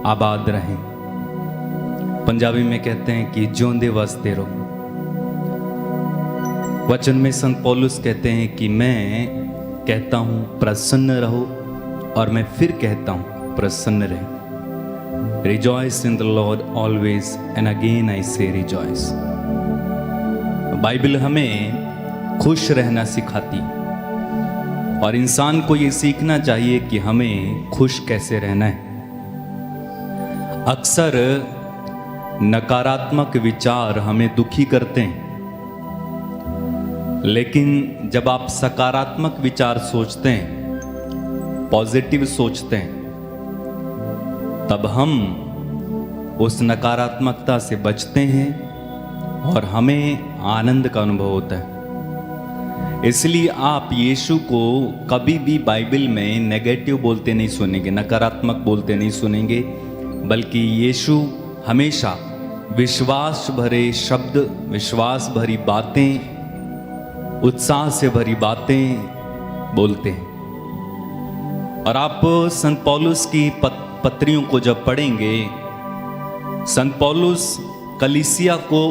आबाद रहें। पंजाबी में कहते हैं कि ज्योंदे वसते रहो। वचन में संत पौलुस कहते हैं कि मैं कहता हूं प्रसन्न रहो, और मैं फिर कहता हूं प्रसन्न रहे। Rejoice in the Lord always, and again I से रिजॉइस। बाइबल हमें खुश रहना सिखाती, और इंसान को ये सीखना चाहिए कि हमें खुश कैसे रहना है। अक्सर नकारात्मक विचार हमें दुखी करते हैं, लेकिन जब आप सकारात्मक विचार सोचते हैं, पॉजिटिव सोचते हैं, तब हम उस नकारात्मकता से बचते हैं और हमें आनंद का अनुभव होता है। इसलिए आप यीशु को कभी भी बाइबल में नेगेटिव बोलते नहीं सुनेंगे, नकारात्मक बोलते नहीं सुनेंगे, बल्कि यीशु हमेशा विश्वास भरे शब्द, विश्वास भरी बातें, उत्साह से भरी बातें बोलते हैं। और आप संत पौलुस की पत्रियों को जब पढ़ेंगे, संत पौलुस कलीसिया को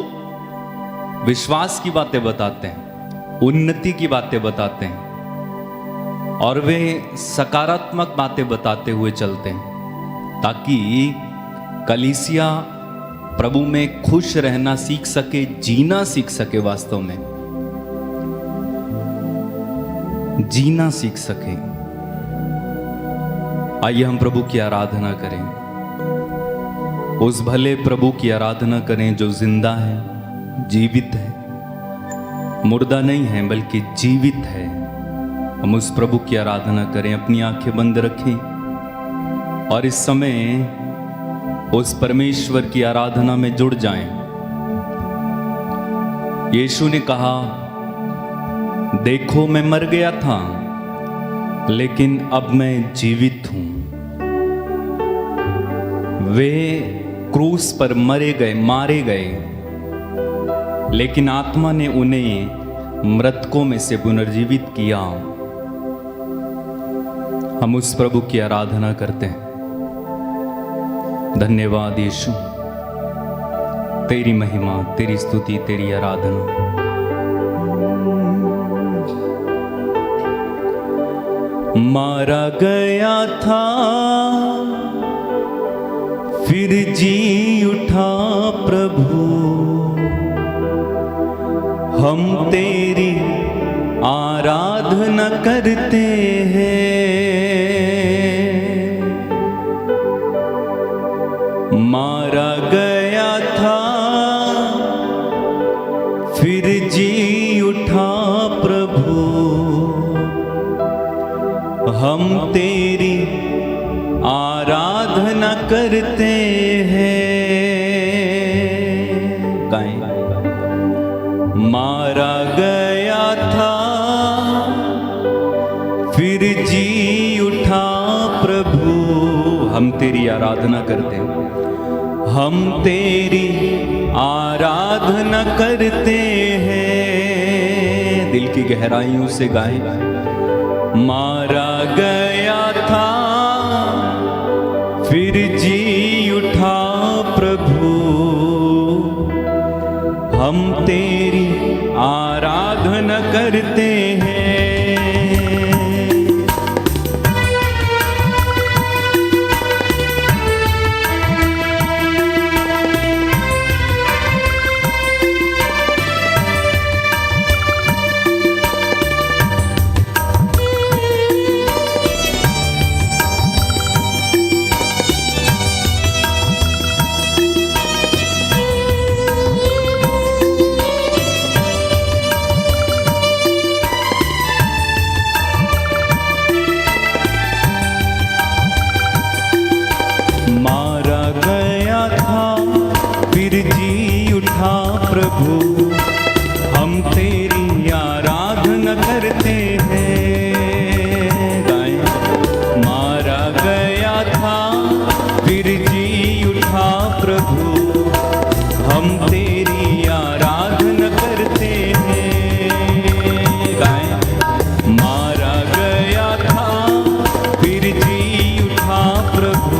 विश्वास की बातें बताते हैं, उन्नति की बातें बताते हैं, और वे सकारात्मक बातें बताते हुए चलते हैं, ताकि कलीसिया प्रभु में खुश रहना सीख सके, जीना सीख सके, वास्तव में जीना सीख सके। आइए हम प्रभु की आराधना करें, उस भले प्रभु की आराधना करें जो जिंदा है, जीवित है, मुर्दा नहीं है बल्कि जीवित है। हम उस प्रभु की आराधना करें, अपनी आंखें बंद रखें और इस समय उस परमेश्वर की आराधना में जुड़ जाएं। यीशु ने कहा, देखो मैं मर गया था, लेकिन अब मैं जीवित हूं। वे क्रूस पर मारे गए, लेकिन आत्मा ने उन्हें मृतकों में से पुनर्जीवित किया। हम उस प्रभु की आराधना करते हैं। धन्यवाद यीशु, तेरी महिमा, तेरी स्तुति, तेरी आराधना। मारा गया था फिर जी उठा प्रभु, हम तेरी आराधना करते हैं। मारा गया था फिर जी उठा प्रभु, हम तेरी आराधना करते हैं। गाएं। मारा गया था फिर जी उठा प्रभु, हम तेरी आराधना करते हैं, हम तेरी आराधना करते हैं। दिल की गहराइयों से गाएं। मारा गया था फिर जी उठा प्रभु, हम तेरी आराधना करते हैं। प्रभु, हम तेरी आराधना करते हैं। गाएं। मारा गया था फिर जी उठा प्रभु, हम तेरी आराधना करते हैं। गाएं। मारा गया था फिर जी उठा प्रभु,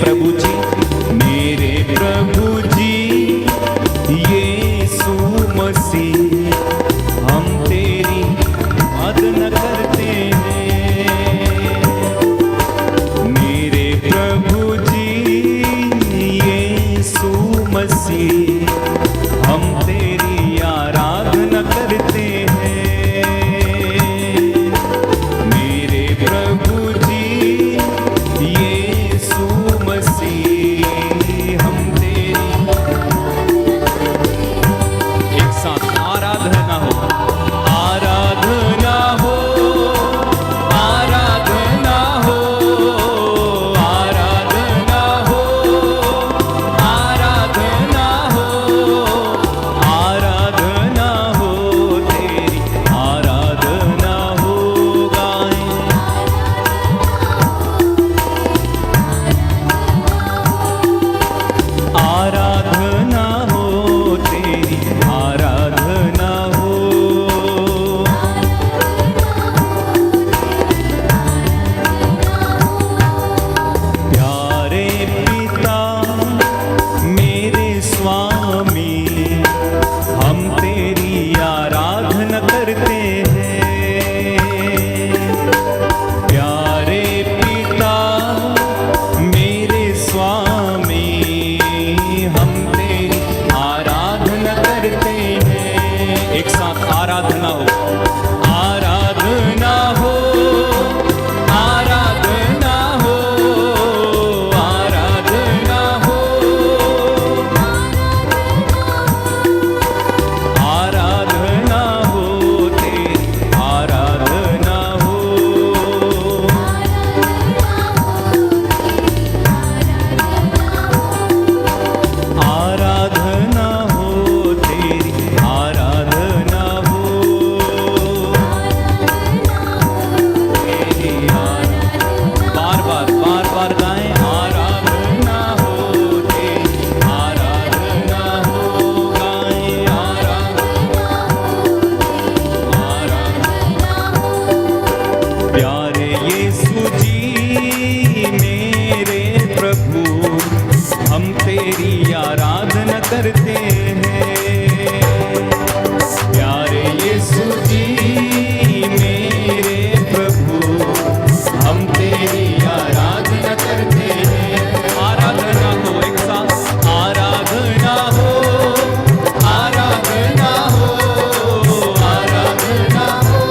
प्रभु जी, मेरे प्रभु जी यीशु मसीह, हम तेरी आराधना करते हैं। मेरे प्रभु जी यीशु मसीह, हम तेरी आराधना करते हैं। मेरे प्रभु जी यीशु मसीह, हम तेरी एक साथ आराधना हो, आराधना हो, आराधना हो, आराधना हो, आराधना हो, आराधना हो, तेरी आराधना हो गाएं। आराधना हो, तेरी आराधना हो। प्यारे पिता मेरे स्वामी, हम तेरी आराधना करते हैं। प्यारे पिता मेरे स्वामी, हम तेरी आराधना करते हैं। एक साथ आराधना हो, आराधना हो, आराधना हो, आराधना हो, आराधना हो, तेरी आराधना हो। आराधना हो, तेरी आराधना हो। तेरी बार बार गाएं। आराधना हो, तेरी आराधना हो गाएं। आराधना प्यारे यीशु जी मेरे प्रभु, हम तेरी आराधना करते हैं। प्यारे यीशु जी मेरे प्रभु, हम तेरी आराधना करते हैं। आराधना हो, एक साथ आराधना हो, आराधना हो, आराधना हो,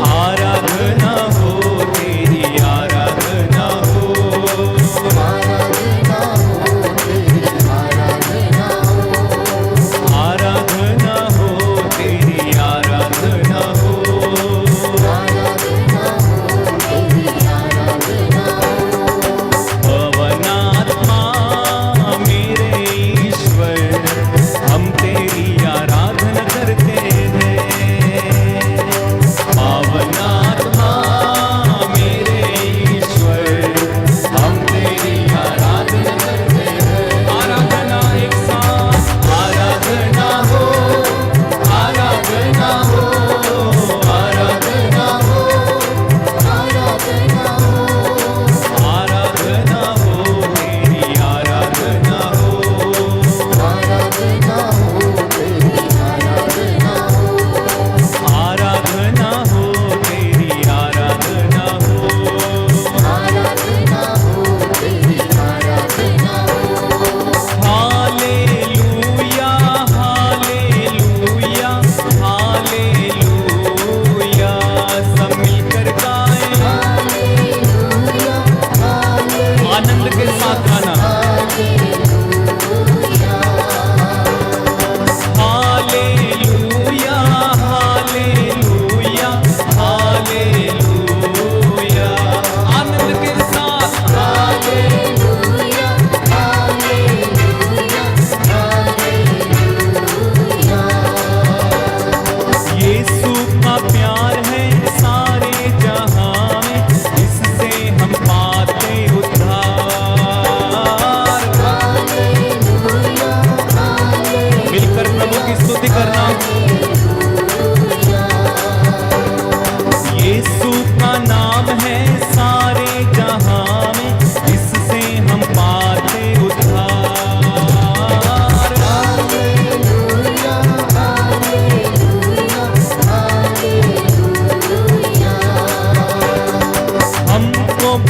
आराधना हो, तेरी आराधना हो।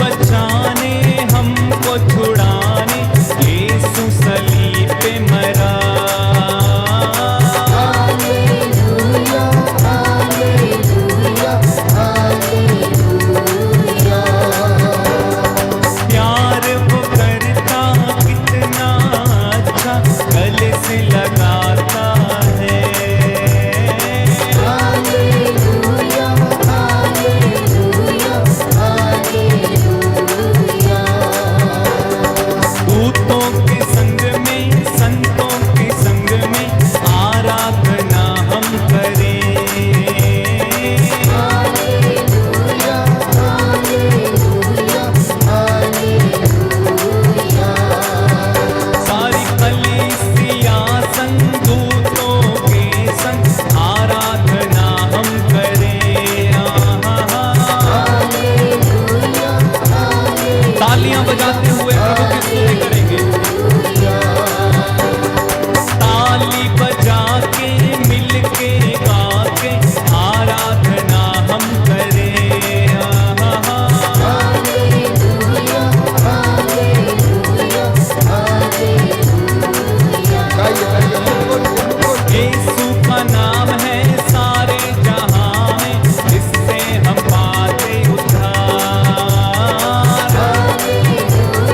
बचाने हमको छुड़ाने यीशु सलीब पे मरा। हालेलुया हालेलुया हालेलुया। प्यार वो करता कितना अच्छा गले से लगाता है। हालेलुया हालेलुया हालेलुया। दूतों के संग में संतों के संग में आराधना हम करें। हालेलुया हालेलुया हालेलुया। सारी कलीसिया संग दूतों के संग आराधना हम करें। हालेलुया हालेलुया। तालियां बजाते हुए प्रभु की स्तुति करेंगे। ताली बजा के मिल के गा के आराधना हम करें। हालेलुया हालेलुया हालेलुया। यीशु का नाम है सारे जहां में, इससे हम पाते उद्धार। हालेलुया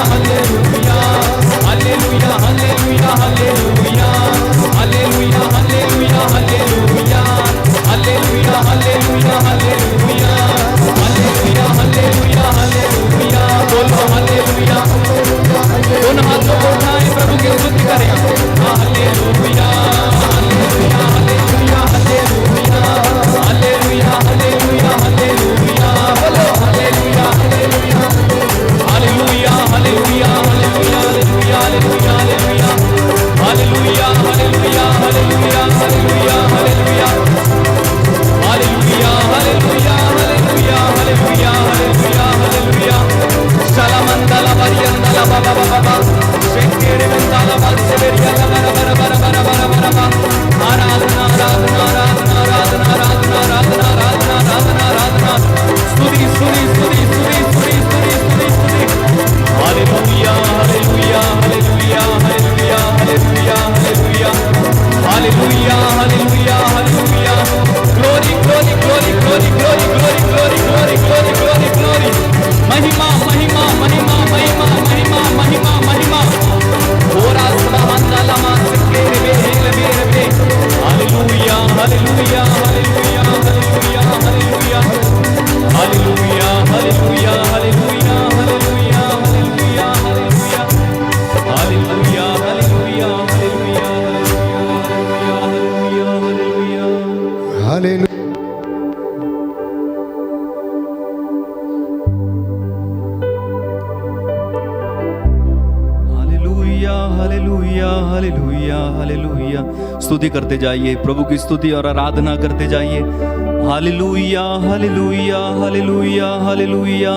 हालेलुया हालेलुया हालेलुया हालेलुया हालेलुया हालेलुया हालेलुया हालेलुया हालेलुया हालेलुया हालेलुया हालेलुया हालेलुया बोलो हालेलुया दोनों हाथों को उठाएं प्रभु की स्तुति करें हालेलुया हालेलुया हालेलुया हालेलुया हालेलुया हालेलुया हालेलुया बोलो हालेलुया हालेलुया हालेलुया हालेलुया हालेलुया हालेलुया हालेलुया हालेलुया हालेलुया हालेलुया हालेलुया हालेलुया हालेलुया हालेलुया हालेलुया हालेलुया हालेलुया हालेलुया शलामंदला बरियंदला बाबा बाबा शेकेरे मंदला बसेरिया bara bara bara bara bara bara आराधना आराधना आराधना आराधना आराधना आराधना आराधना आराधना आराधना स्तुति स्तुति स्तुति स्तुति स्तुति स्तुति स्तुति स्तुति हालेलुया हालेलुया हालेलुया हालेलुया हालेलुया हालेलुया हालेलुया हालेलुया hallelujah glory glory glory glory glory glory glory glory glory glory glory महिमा महिमा महिमा महिमा महिमा महिमा महिमा ओरा सुबहानल्लाह मासके रे रे रे हालेलुया हालेलुया हालेलुया हालेलुया हालेलुया हालेलुया हालेलुया हालेलुया हालेलुया हालेलुया हालेलुया हालेलुया हालेलुया हालेलुया हालेलुया हालेलुया हालेलुया हालेलुया स्तुति करते जाइए प्रभु की स्तुति और आराधना करते जाइए हालेलुया हालेलुया हालेलुया हालेलुया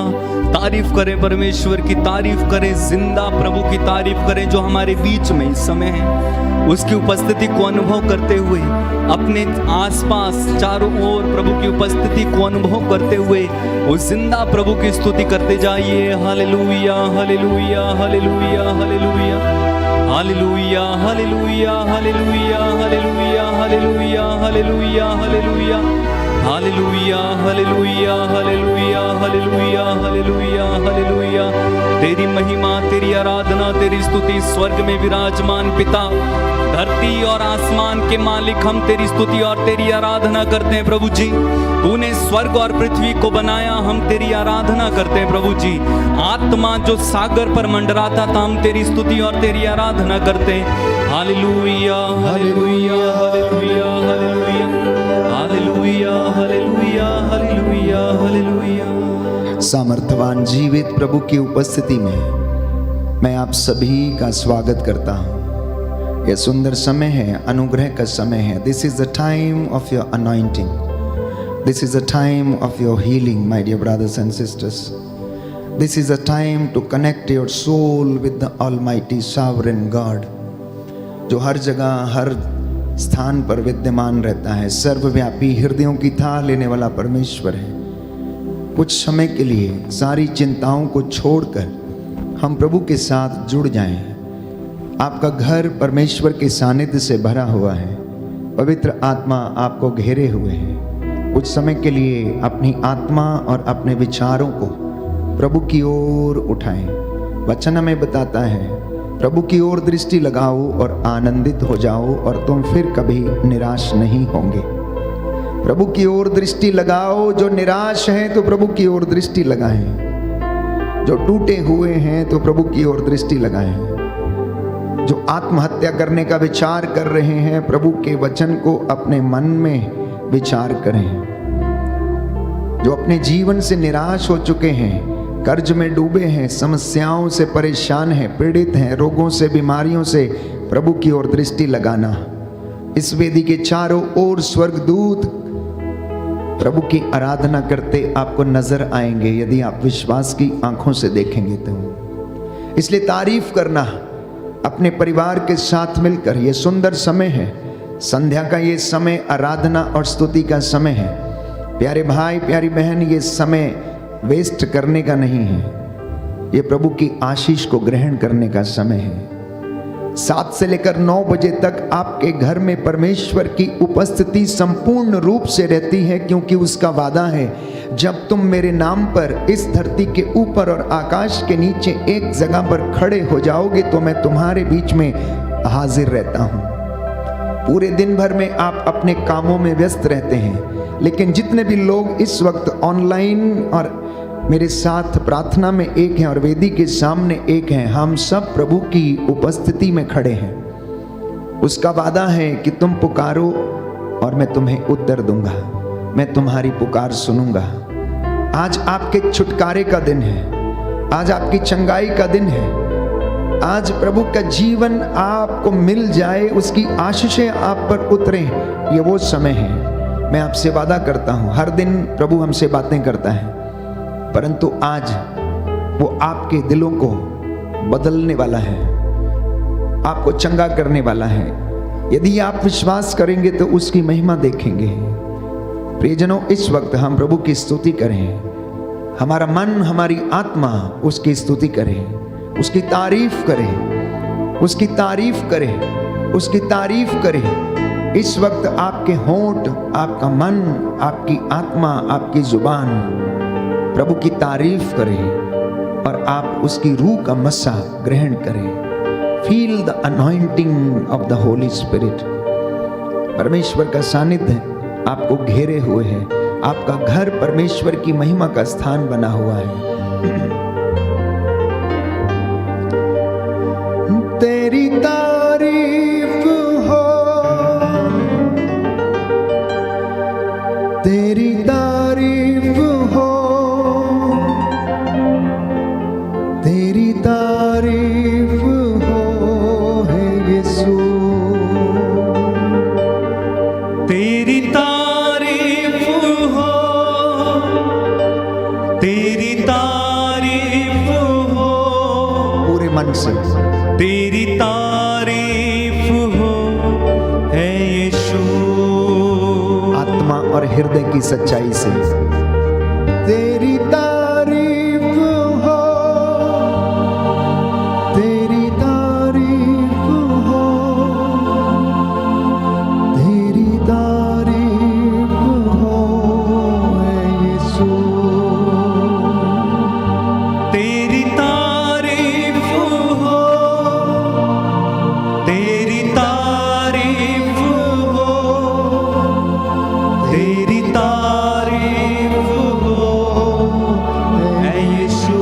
तारीफ करें परमेश्वर की तारीफ करें जिंदा प्रभु की तारीफ करें जो हमारे बीच में इस समय है उसकी उपस्थिति को अनुभव करते हुए अपने आसपास चारों ओर प्रभु की उपस्थिति को अनुभव करते हुए उस जिंदा प्रभु की स्तुति करते जाइए हालेलुया हालेलुया हालेलुया हालेलुया हालेलुया हालेलुया हालेलुया हालेलुया हालेलुया हालेलुया हालेलुया हालेलुया हालेलुया हालेलुया हालेलुया हालेलुया हालेलुया तेरी महिमा तेरी आराधना तेरी स्तुति स्वर्ग में विराजमान पिता धरती और आसमान के मालिक हम तेरी स्तुति और तेरी आराधना करते हैं प्रभु जी तूने स्वर्ग और पृथ्वी को बनाया हम तेरी आराधना करते हैं प्रभु जी आत्मा जो सागर पर मंडराता था हम तेरी स्तुति और तेरी आराधना करते हैं हालेलुया हालेलुया हालेलुया हालेलुया हालेलुया हालेलुया हालेलुया सामर्थ्यवान जीवित प्रभु की उपस्थिति में मैं आप सभी का स्वागत करता हूँ यह सुंदर समय है अनुग्रह का समय है this is the time of your anointing this is the time of your healing my dear brothers and sisters this is the time to connect your soul with the Almighty sovereign God जो हर जगह हर स्थान पर विद्यमान रहता है सर्वव्यापी हृदयों की थाह लेने वाला परमेश्वर है कुछ समय के लिए सारी चिंताओं को छोड़कर हम प्रभु के साथ जुड़ जाएं आपका घर परमेश्वर के सानिध्य से भरा हुआ है पवित्र आत्मा आपको घेरे हुए है कुछ समय के लिए अपनी आत्मा और अपने विचारों को प्रभु की ओर उठाएं वचन हमें बताता है प्रभु की ओर दृष्टि लगाओ और आनंदित हो जाओ और तुम फिर कभी निराश नहीं होंगे प्रभु की ओर दृष्टि लगाओ जो निराश हैं तो प्रभु की ओर दृष्टि लगाएं जो टूटे हुए हैं तो प्रभु की ओर दृष्टि लगाएं जो आत्महत्या करने का विचार कर रहे हैं प्रभु के वचन को अपने मन में विचार करें जो अपने जीवन से निराश हो चुके हैं कर्ज में डूबे हैं समस्याओं से परेशान हैं पीड़ित हैं रोगों से बीमारियों से प्रभु की ओर दृष्टि लगाना इस वेदी के चारों ओर स्वर्गदूत प्रभु की आराधना करते आपको नजर आएंगे यदि आप विश्वास की आंखों से देखेंगे तो इसलिए तारीफ करना अपने परिवार के साथ मिलकर यह सुंदर समय है संध्या का ये समय आराधना और स्तुति का समय है प्यारे भाई प्यारी बहन ये समय वेस्ट करने का नहीं है ये प्रभु की आशीष को ग्रहण करने का समय है 7 से लेकर 9 बजे तक आपके घर में परमेश्वर की उपस्थिति संपूर्ण रूप से रहती है, क्योंकि उसका वादा है, जब तुम मेरे नाम पर इस धरती के ऊपर और आकाश के नीचे एक जगह पर खड़े हो जाओगे तो मैं तुम्हारे बीच में हाजिर रहता हूं। पूरे दिन भर में आप अपने कामों में व्यस्त रहते हैं, लेकिन जितने भी लोग इस वक्त ऑनलाइन और मेरे साथ प्रार्थना में एक हैं और वेदी के सामने एक हैं, हम सब प्रभु की उपस्थिति में खड़े हैं। उसका वादा है कि तुम पुकारो और मैं तुम्हें उत्तर दूंगा, मैं तुम्हारी पुकार सुनूंगा। आज आपके छुटकारे का दिन है, आज आपकी चंगाई का दिन है, आज प्रभु का जीवन आपको मिल जाए, उसकी आशीषें आप पर उतरे, ये वो समय है। मैं आपसे वादा करता हूं, हर दिन प्रभु हमसे बातें करता है, परंतु आज वो आपके दिलों को बदलने वाला है, आपको चंगा करने वाला है। यदि आप विश्वास करेंगे तो उसकी महिमा देखेंगे। प्रियजनों, इस वक्त हम प्रभु की स्तुति करें, हमारा मन हमारी आत्मा उसकी स्तुति करे, उसकी तारीफ करे, उसकी तारीफ करे, उसकी तारीफ करे। इस वक्त आपके होंठ, आपका मन, आपकी आत्मा, आपकी जुबान प्रभु की तारीफ करें और आप उसकी रूह का मसा ग्रहण करें। Feel the anointing of the Holi spirit. परमेश्वर का सानिध्य आपको घेरे हुए है, आपका घर परमेश्वर की महिमा का स्थान बना हुआ है। तेरी तारीफ हो, तेरी तारीफ हो, तेरी तारीफ हो है यीशु। तेरी तारीफ हो, तेरी तारीफ हो, पूरे मन से तेरी तारीफ हो है यीशु। आत्मा और हृदय की सच्चाई से तेरी तारीफ हो, तेरी तारीफ हो, तेरी तारीफ हो है यीशु। तेरी तारीफ हो, तेरी तारीफ हो, तेरी तारीफ हो है यीशु।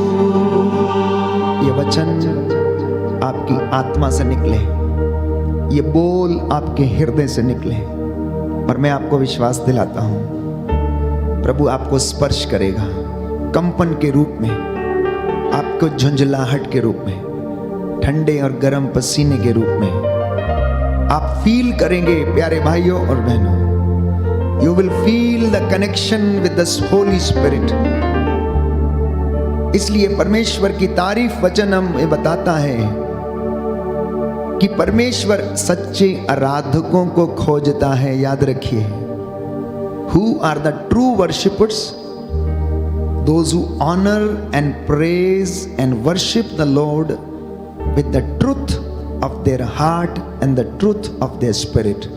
ये वचन आपकी आत्मा से निकले, ये बोल आपके हृदय से निकले, और मैं आपको विश्वास दिलाता हूं प्रभु आपको स्पर्श करेगा कंपन के रूप में, आपको झुंझलाहट के रूप में, ठंडे और गर्म पसीने के रूप में आप फील करेंगे। प्यारे भाइयों और बहनों, you will feel the connection with the Holi spirit. इसलिए परमेश्वर की तारीफ वचन हमें बताता है कि परमेश्वर सच्चे आराधकों को खोजता है। याद रखिए, who are the true worshippers? Those who honor and praise and worship the Lord with the truth of their heart and the truth of their spirit.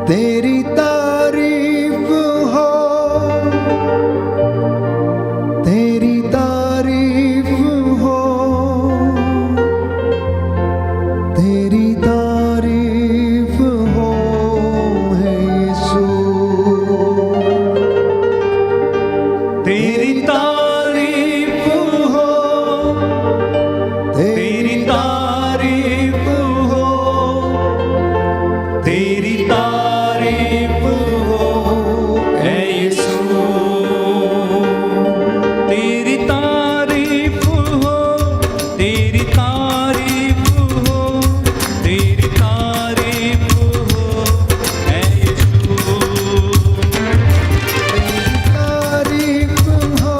तेरी तारीफ हो, तेरी तारीफ हो, तेरी तारीफ हो है यीशु। तेरी तारीफ हो, तेरी तारीफ हो, तेरी तारीफ हो है यीशु। तेरी तारीफ हो, तेरी तारीफ हो, तेरी तारीफ हो है यीशु। तारीफ हो,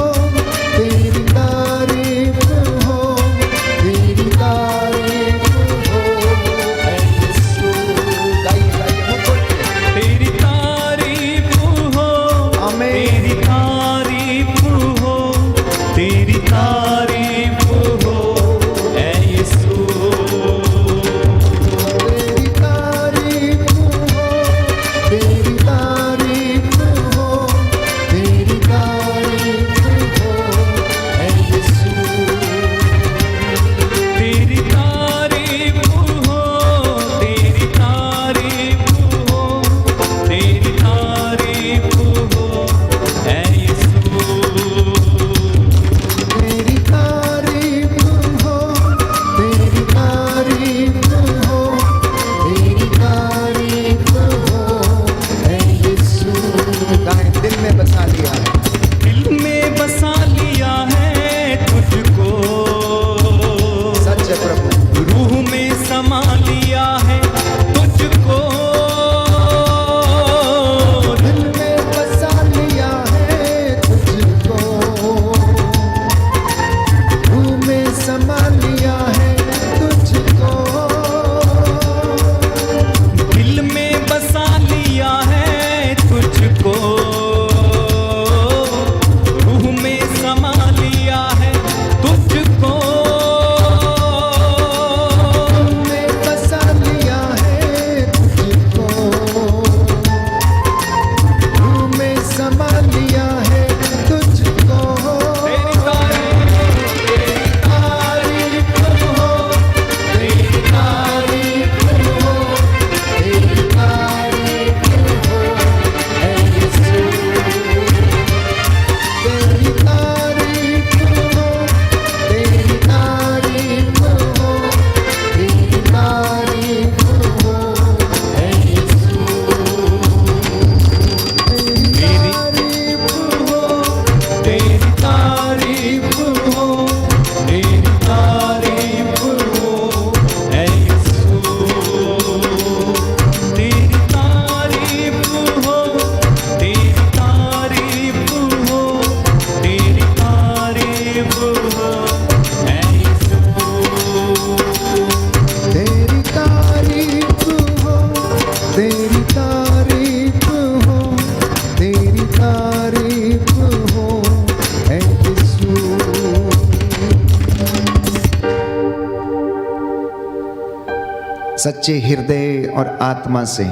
सच्चे हृदय और आत्मा से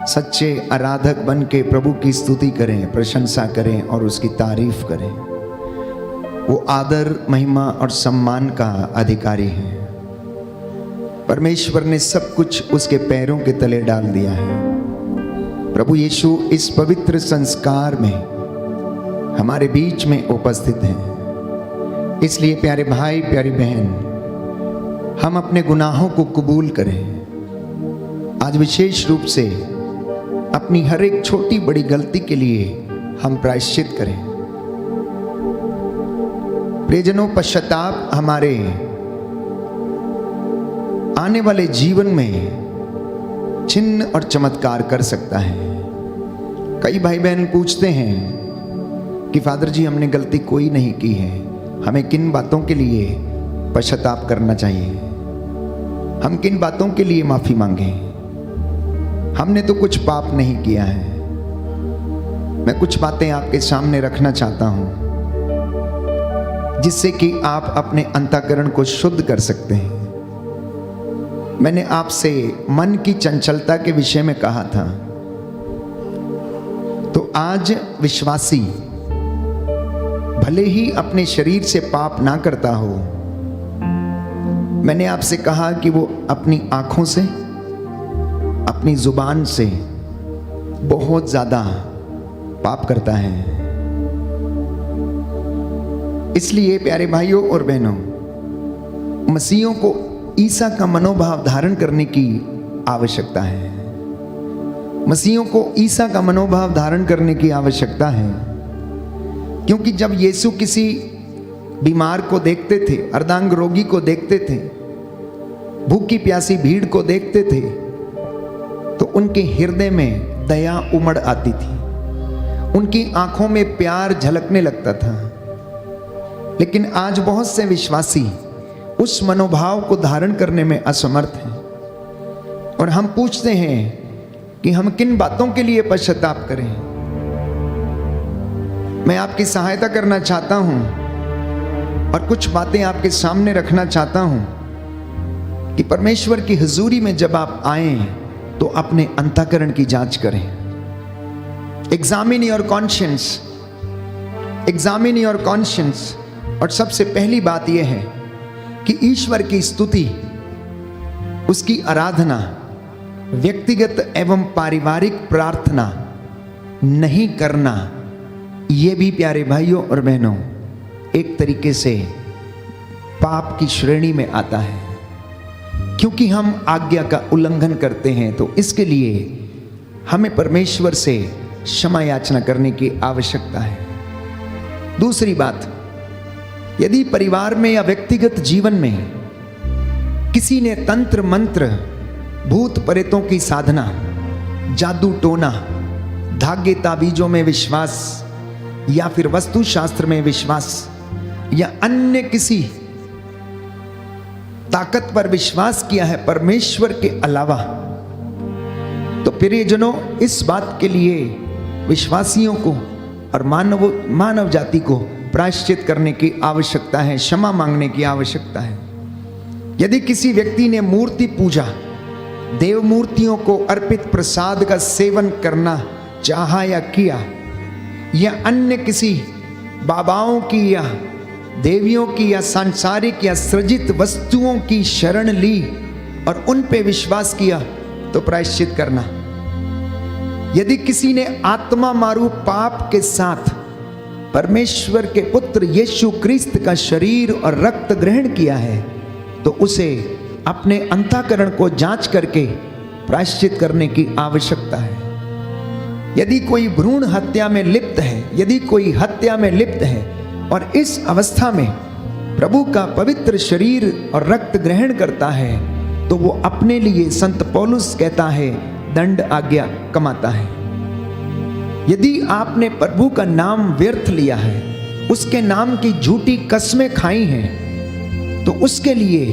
सच्चे आराधक बन के प्रभु की स्तुति करें, प्रशंसा करें और उसकी तारीफ करें। वो आदर, महिमा और सम्मान का अधिकारी है। परमेश्वर ने सब कुछ उसके पैरों के तले डाल दिया है। प्रभु यीशु इस पवित्र संस्कार में हमारे बीच में उपस्थित हैं। इसलिए प्यारे भाई, प्यारी बहन, हम अपने गुनाहों को कबूल करें। आज विशेष रूप से अपनी हर एक छोटी बड़ी गलती के लिए हम प्रायश्चित करें। प्रियजनों, पश्चाताप हमारे आने वाले जीवन में चिन्ह और चमत्कार कर सकता है। कई भाई बहन पूछते हैं कि फादर जी, हमने गलती कोई नहीं की है, हमें किन बातों के लिए पश्चाताप करना चाहिए, हम किन बातों के लिए माफी मांगें? हमने तो कुछ पाप नहीं किया है। मैं कुछ बातें आपके सामने रखना चाहता हूं जिससे कि आप अपने अंतःकरण को शुद्ध कर सकते हैं। मैंने आपसे मन की चंचलता के विषय में कहा था, तो आज विश्वासी भले ही अपने शरीर से पाप ना करता हो, मैंने आपसे कहा कि वो अपनी आंखों से, अपनी जुबान से बहुत ज्यादा पाप करता है। इसलिए प्यारे भाइयों और बहनों, मसीहों को ईसा का मनोभाव धारण करने की आवश्यकता है। मसीहों को ईसा का मनोभाव धारण करने की आवश्यकता है, क्योंकि जब यीशु किसी बीमार को देखते थे, अर्धांग रोगी को देखते थे, भूखी प्यासी भीड़ को देखते थे, तो उनके हृदय में दया उमड़ आती थी, उनकी आंखों में प्यार झलकने लगता था। लेकिन आज बहुत से विश्वासी उस मनोभाव को धारण करने में असमर्थ हैं, और हम पूछते हैं कि हम किन बातों के लिए पश्चाताप करें। मैं आपकी सहायता करना चाहता हूं और कुछ बातें आपके सामने रखना चाहता हूं कि परमेश्वर की हुजूरी में जब आप आए तो अपने अंतःकरण की जांच करें। Examine your conscience, examine your conscience. और सबसे पहली बात यह है कि ईश्वर की स्तुति, उसकी आराधना, व्यक्तिगत एवं पारिवारिक प्रार्थना नहीं करना, यह भी प्यारे भाइयों और बहनों एक तरीके से पाप की श्रेणी में आता है, क्योंकि हम आज्ञा का उल्लंघन करते हैं। तो इसके लिए हमें परमेश्वर से क्षमा याचना करने की आवश्यकता है। दूसरी बात, यदि परिवार में या व्यक्तिगत जीवन में किसी ने तंत्र मंत्र, भूत प्रेतों की साधना, जादू टोना, धागे ताबीजों में विश्वास या फिर वस्तु शास्त्र में विश्वास या अन्य किसी ताकत पर विश्वास किया है परमेश्वर के अलावा, तो प्रियजनों, इस बात के लिए विश्वासियों को और मानव जाति को प्रायश्चित करने की आवश्यकता है, क्षमा मांगने की आवश्यकता है। यदि किसी व्यक्ति ने मूर्ति पूजा, देव मूर्तियों को अर्पित प्रसाद का सेवन करना चाहा या किया, या अन्य किसी बाबाओं की या देवियों की या सांसारिक या सृजित वस्तुओं की शरण ली और उन पे विश्वास किया, तो प्रायश्चित करना। यदि किसी ने आत्मा मारू पाप के साथ परमेश्वर के पुत्र यीशु क्रिस्त का शरीर और रक्त ग्रहण किया है, तो उसे अपने अंतःकरण को जांच करके प्रायश्चित करने की आवश्यकता है। यदि कोई भ्रूण हत्या में लिप्त है, यदि कोई हत्या में लिप्त है और इस अवस्था में प्रभु का पवित्र शरीर और रक्त ग्रहण करता है, तो वो अपने लिए, संत पौलुस कहता है, दंड आज्ञा कमाता है। यदि आपने प्रभु का नाम व्यर्थ लिया है, उसके नाम की झूठी कस्में खाई हैं, तो उसके लिए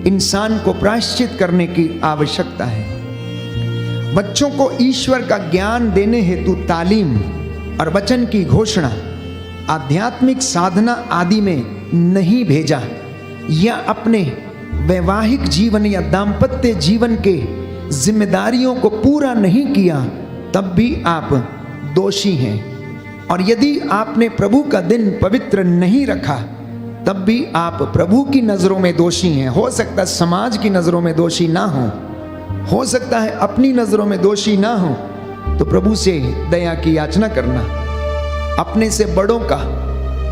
इंसान को प्रायश्चित करने की आवश्यकता है। बच्चों को ईश्वर का ज्ञान देने हेतु तालीम और वचन की घोषणा, आध्यात्मिक साधना आदि में नहीं भेजा, या अपने वैवाहिक जीवन या दाम्पत्य जीवन के जिम्मेदारियों को पूरा नहीं किया, तब भी आप दोषी हैं। और यदि आपने प्रभु का दिन पवित्र नहीं रखा, तब भी आप प्रभु की नजरों में दोषी हैं। हो सकता है समाज की नजरों में दोषी ना हो सकता है अपनी नजरों में दोषी ना हो, तो प्रभु से दया की याचना करना, अपने से बड़ों का,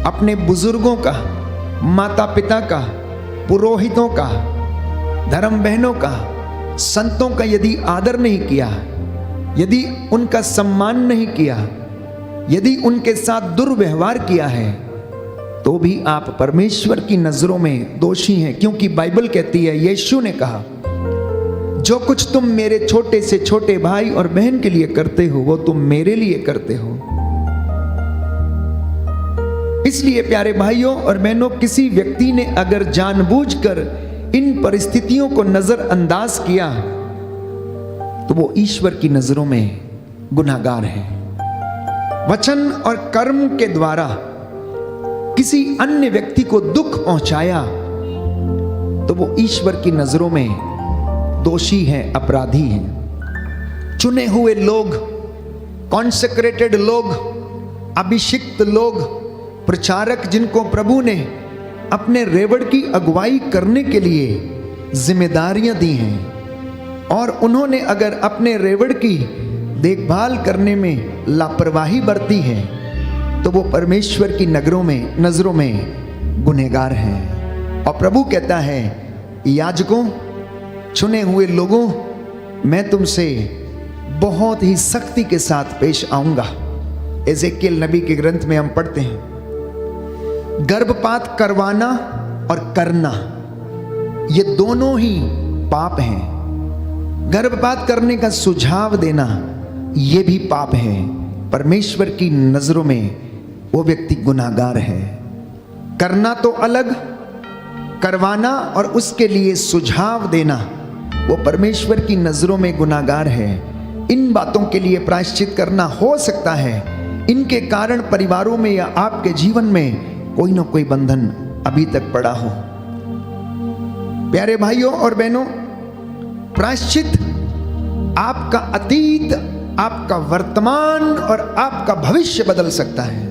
अपने बुजुर्गों का, माता पिता का, पुरोहितों का, धर्म बहनों का, संतों का यदि आदर नहीं किया, यदि उनका सम्मान नहीं किया, यदि उनके साथ दुर्व्यवहार किया है, तो भी आप परमेश्वर की नजरों में दोषी हैं। क्योंकि बाइबल कहती है, यीशु ने कहा, जो कुछ तुम मेरे छोटे से छोटे भाई और बहन के लिए करते हो, वो तुम मेरे लिए करते हो। इसलिए प्यारे भाइयों और बहनों, किसी व्यक्ति ने अगर जानबूझकर इन परिस्थितियों को नजरअंदाज किया, तो वो ईश्वर की नजरों में गुनाहगार है। वचन और कर्म के द्वारा किसी अन्य व्यक्ति को दुख पहुंचाया, तो वो ईश्वर की नजरों में दोषी हैं, अपराधी हैं। चुने हुए लोग, कॉन्सेक्रेटेड लोग, अभिषिक्त लोग, प्रचारक, जिनको प्रभु ने अपने रेवड़ की अगुवाई करने के लिए जिम्मेदारियां दी हैं, और उन्होंने अगर अपने रेवड़ की देखभाल करने में लापरवाही बरती है, तो वो परमेश्वर की नजरों में गुनहगार हैं। और प्रभु कहता है, याजकों, चुने हुए लोगों, मैं तुमसे बहुत ही सख्ती के साथ पेश आऊंगा। एजेकियल नबी के ग्रंथ में हम पढ़ते हैं, गर्भपात करवाना और करना, ये दोनों ही पाप हैं। गर्भपात करने का सुझाव देना, ये भी पाप है। परमेश्वर की नजरों में वो व्यक्ति गुनाहगार है। करना तो अलग, करवाना और उसके लिए सुझाव देना, वो परमेश्वर की नजरों में गुनाहगार है। इन बातों के लिए प्रायश्चित करना, हो सकता है इनके कारण परिवारों में या आपके जीवन में कोई ना कोई बंधन अभी तक पड़ा हो। प्यारे भाइयों और बहनों, प्रायश्चित आपका अतीत, आपका वर्तमान और आपका भविष्य बदल सकता है।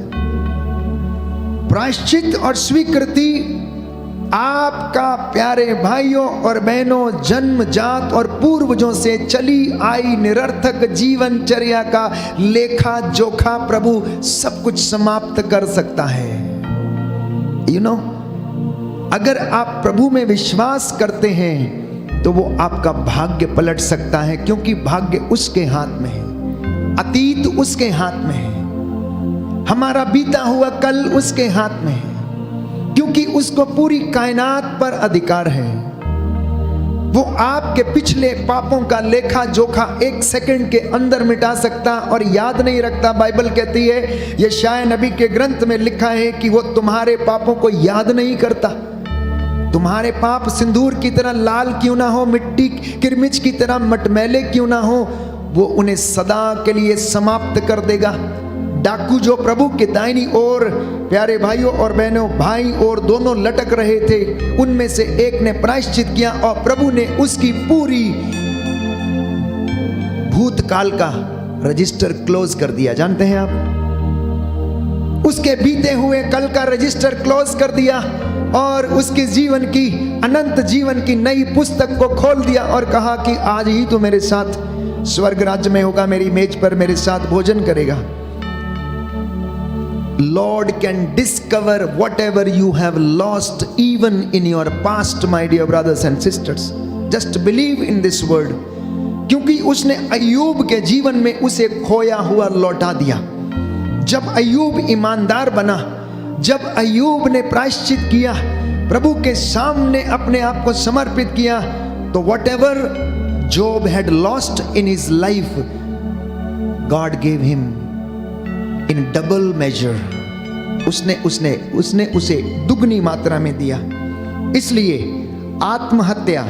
प्रायश्चित और स्वीकृति आपका, प्यारे भाइयों और बहनों, जन्मजात और पूर्वजों से चली आई निरर्थक जीवनचर्या का लेखा जोखा प्रभु सब कुछ समाप्त कर सकता है। अगर आप प्रभु में विश्वास करते हैं, तो वो आपका भाग्य पलट सकता है, क्योंकि भाग्य उसके हाथ में है, अतीत उसके हाथ में है, हमारा बीता हुआ कल उसके हाथ में है, क्योंकि उसको पूरी कायनात पर अधिकार है। वो आपके पिछले पापों का लेखा जोखा एक सेकंड के अंदर मिटा सकता और याद नहीं रखता। बाइबल कहती है, यशायाह नबी के ग्रंथ में लिखा है कि वो तुम्हारे पापों को याद नहीं करता। तुम्हारे पाप सिंदूर की तरह लाल क्यों ना हो, मिट्टी किरमिच की तरह मटमैले क्यों ना हो, वो उन्हें सदा के लिए समाप्त कर देगा। डाकू जो प्रभु के दाहिनी ओर, प्यारे भाइयों और बहनों, भाई और दोनों लटक रहे थे, उनमें से एक ने प्रायश्चित किया और प्रभु ने उसकी पूरी भूतकाल का रजिस्टर क्लोज कर दिया। जानते हैं आप, उसके बीते हुए कल का रजिस्टर क्लोज कर दिया और उसके जीवन की, अनंत जीवन की नई पुस्तक को खोल दिया और कहा कि आज ही तो मेरे साथ स्वर्ग राज्य में होगा, मेरी मेज पर मेरे साथ भोजन करेगा। Lord can discover whatever you have lost even in your past, my dear brothers and sisters. Just believe in this word. क्योंकि उसने अय्यूब के जीवन में उसे खोया हुआ लौटा दिया। जब अय्यूब ईमानदार बना, जब अय्यूब ने प्रायश्चित किया, प्रभु के सामने अपने आप को समर्पित किया, तो whatever Job had lost in his life, God gave him in double measure. उसने उसे दुगनी मात्रा में दिया। इसलिए आत्महत्या,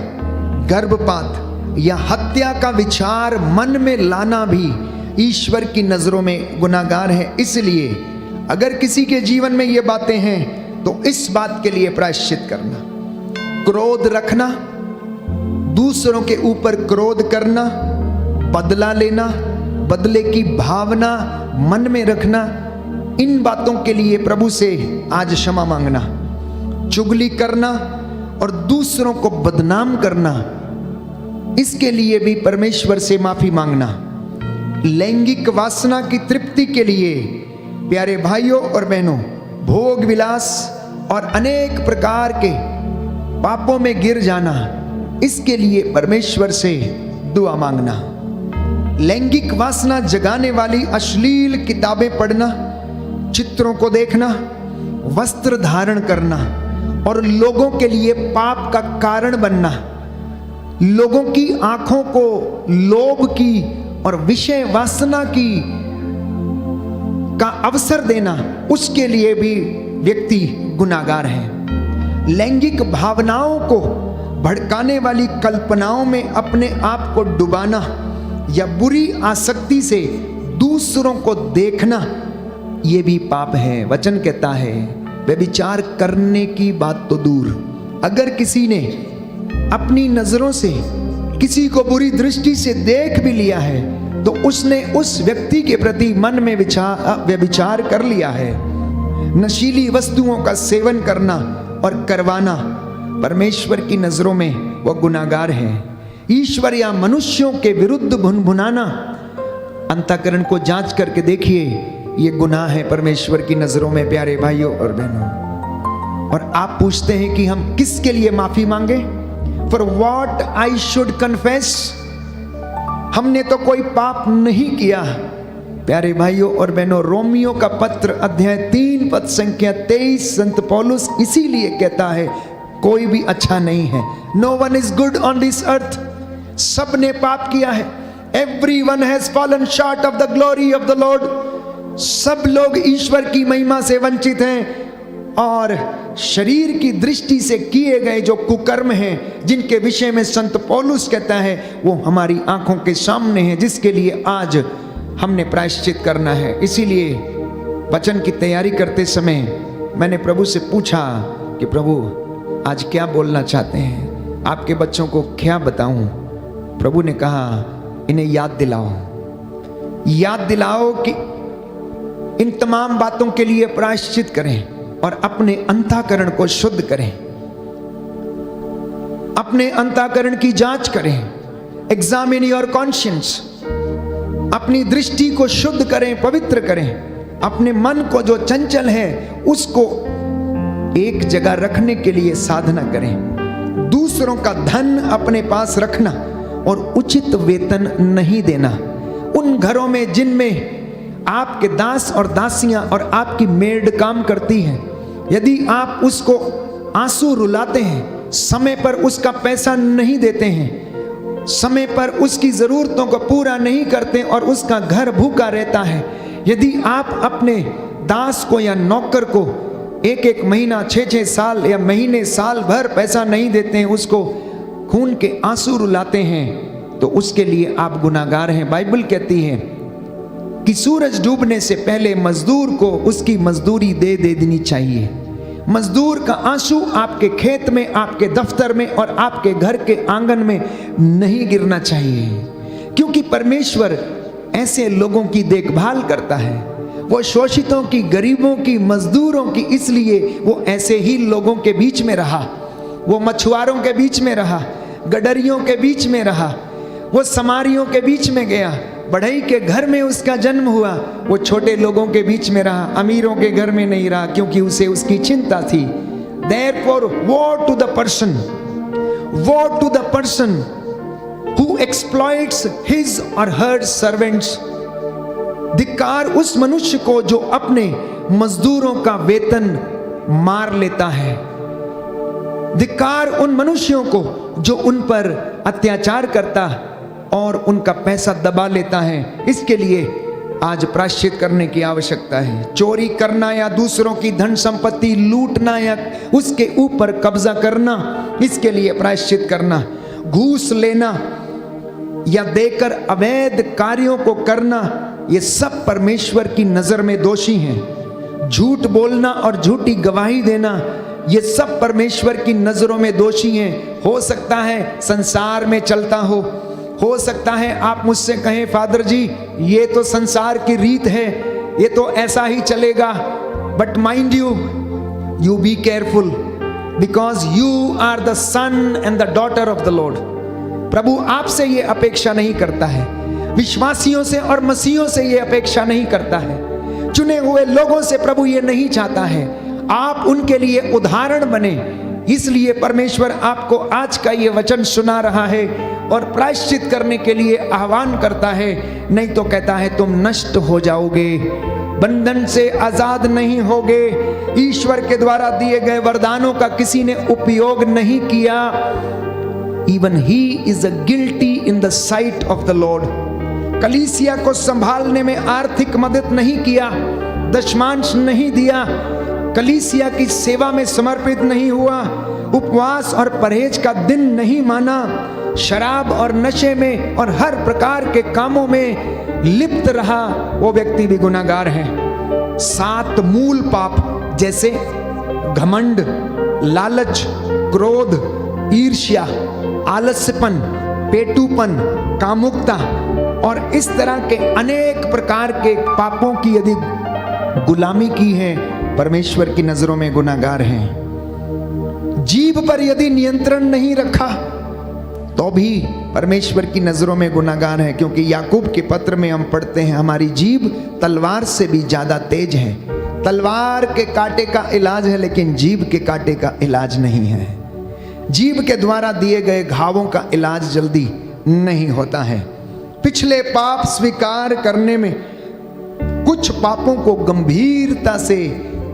गर्भपात या हत्या का विचार मन में लाना भी ईश्वर की नजरों में गुनाहगार है। इसलिए अगर किसी के जीवन में ये बातें हैं, तो इस बात के लिए प्रायश्चित करना। क्रोध रखना, दूसरों के ऊपर क्रोध करना, बदला लेना, बदले की भावना मन में रखना, इन बातों के लिए प्रभु से आज क्षमा मांगना। चुगली करना और दूसरों को बदनाम करना, इसके लिए भी परमेश्वर से माफी मांगना। लैंगिक वासना की तृप्ति के लिए प्यारे भाइयों और बहनों, भोग विलास और अनेक प्रकार के पापों में गिर जाना, इसके लिए परमेश्वर से दुआ मांगना। लैंगिक वासना जगाने वाली अश्लील किताबें पढ़ना, चित्रों को देखना, वस्त्र धारण करना और लोगों के लिए पाप का कारण बनना, लोगों की आंखों को लोभ की और विषय वासना की का अवसर देना, उसके लिए भी व्यक्ति गुनाहगार है। लैंगिक भावनाओं को भड़काने वाली कल्पनाओं में अपने आप को डुबाना या बुरी आसक्ति से दूसरों को देखना, ये भी पाप है। वचन कहता है व्यभिचार करने की बात तो दूर, अगर किसी ने अपनी नजरों से किसी को बुरी दृष्टि से देख भी लिया है तो उसने उस व्यक्ति के प्रति मन में व्यभिचार कर लिया है। नशीली वस्तुओं का सेवन करना और करवाना परमेश्वर की नजरों में वह गुनाहगार है। ईश्वर या मनुष्यों के विरुद्ध भुनभुनाना, अंतःकरण को जांच करके देखिए, ये गुनाह है परमेश्वर की नजरों में प्यारे भाइयों और बहनों। और आप पूछते हैं कि हम किसके लिए माफी मांगे? For what I should confess. हमने तो कोई पाप नहीं किया। प्यारे भाइयों और बहनों, रोमियो का पत्र अध्याय 3 पद संख्या 23 संत पौलुस इसीलिए कहता है कोई भी अच्छा नहीं है। No one is good on this earth. सब ने पाप किया है। Everyone has fallen short of the glory of the lord. सब लोग ईश्वर की महिमा से वंचित हैं और शरीर की दृष्टि से किए गए जो कुकर्म हैं, जिनके विषय में संत पौलुस कहता है, वो हमारी आंखों के सामने है, जिसके लिए आज हमने प्रायश्चित करना है। इसीलिए वचन की तैयारी करते समय मैंने प्रभु से पूछा कि प्रभु आज क्या बोलना चाहते हैं, आपके बच्चों को क्या बताऊं? प्रभु ने कहा इन्हें याद दिलाओ कि इन तमाम बातों के लिए प्रायश्चित करें और अपने अंतःकरण को शुद्ध करें, अपने अंतःकरण की जांच करें। Examine your conscience. अपनी दृष्टि को शुद्ध करें, पवित्र करें। अपने मन को जो चंचल है उसको एक जगह रखने के लिए साधना करें। दूसरों का धन अपने पास रखना और उचित वेतन नहीं देना। उन घरों में जिनमें आपके दास और दासियां और आपकी मेड काम करती हैं, यदि आप उसको आंसू रुलाते हैं, समय पर उसका पैसा नहीं देते हैं, समय पर उसकी जरूरतों को पूरा नहीं करते और उसका घर भूखा रहता है, यदि आप अपने दास को या नौकर को एक महीना 6 साल या महीने साल भर पैसा नहीं देते हैं, उसको खून के आंसू रुलाते हैं, तो उसके लिए आप गुनाहगार हैं। बाइबल कहती है कि सूरज डूबने से पहले मजदूर को उसकी मजदूरी दे देनी चाहिए। मजदूर का आंसू आपके खेत में, आपके दफ्तर में और आपके घर के आंगन में नहीं गिरना चाहिए, क्योंकि परमेश्वर ऐसे लोगों की देखभाल करता है। वो शोषितों की, गरीबों की, मजदूरों की, इसलिए वो ऐसे ही लोगों के बीच में रहा। वो मछुआरों के बीच में रहा, गडरियों के बीच में रहा, वो समारियों के बीच में गया, बढ़ई के घर में उसका जन्म हुआ। वो छोटे लोगों के बीच में रहा, अमीरों के घर में नहीं रहा, क्योंकि उसे उसकी चिंता थी। Therefore, woe to the person who exploits his or her servants. धिक्कार उस मनुष्य को जो अपने मजदूरों का वेतन मार लेता है। धिक्कार उन मनुष्यों को जो उन पर अत्याचार करता और उनका पैसा दबा लेता है। इसके लिए आज प्रायश्चित करने की आवश्यकता है। चोरी करना या दूसरों की धन संपत्ति लूटना या उसके ऊपर कब्जा करना, इसके लिए प्रायश्चित करना। घूस लेना या देकर अवैध कार्यों को करना, ये सब परमेश्वर की नजर में दोषी हैं। झूठ बोलना और झूठी गवाही देना, ये सब परमेश्वर की नजरों में दोषी हैं। हो सकता है संसार में चलता हो सकता है आप मुझसे कहें फादर जी ये तो संसार की रीत है, ये तो ऐसा ही चलेगा। But mind you be careful because you are the son and the daughter of the Lord. प्रभु आपसे ये अपेक्षा नहीं करता है, विश्वासियों से और मसीहों से ये अपेक्षा नहीं करता है, चुने हुए लोगों से प्रभु ये नहीं चाहता है आप उनके लिए उदाहरण बने। इसलिए परमेश्वर आपको आज का ये वचन सुना रहा है और प्रायश्चित करने के लिए आह्वान करता है, नहीं तो कहता है तुम नष्ट हो जाओगे, बंधन से आजाद नहीं होगे, ईश्वर के द्वारा दिए गए वरदानों का किसी ने उपयोग नहीं किया। Even he is a guilty in the sight of the Lord। कलीसिया को संभालने में आर्थिक मदद नहीं किया, दशमांश नहीं दिया, कलीसिया की सेवा में समर्पित नहीं हुआ, उपवास और परहेज का दिन नहीं माना, शराब और नशे में और हर प्रकार के कामों में लिप्त रहा, वो व्यक्ति भी गुनाहगार है। 7 मूल पाप जैसे घमंड, लालच, क्रोध, ईर्ष्या, आलस्यपन, पेटूपन, कामुकता और इस तरह के अनेक प्रकार के पापों की यदि गुलामी की है, परमेश्वर की नजरों में गुनाहगार हैं। जीभ पर यदि नियंत्रण नहीं रखा तो भी परमेश्वर की नजरों में गुनाहगार है, क्योंकि याकूब के पत्र में हम पढ़ते हैं हमारी जीभ तलवार से भी ज्यादा तेज है। तलवार के कांटे का इलाज है लेकिन जीभ के कांटे का इलाज नहीं है। जीभ के द्वारा दिए गए घावों का इलाज जल्दी नहीं होता है। पिछले पाप स्वीकार करने में कुछ पापों को गंभीरता से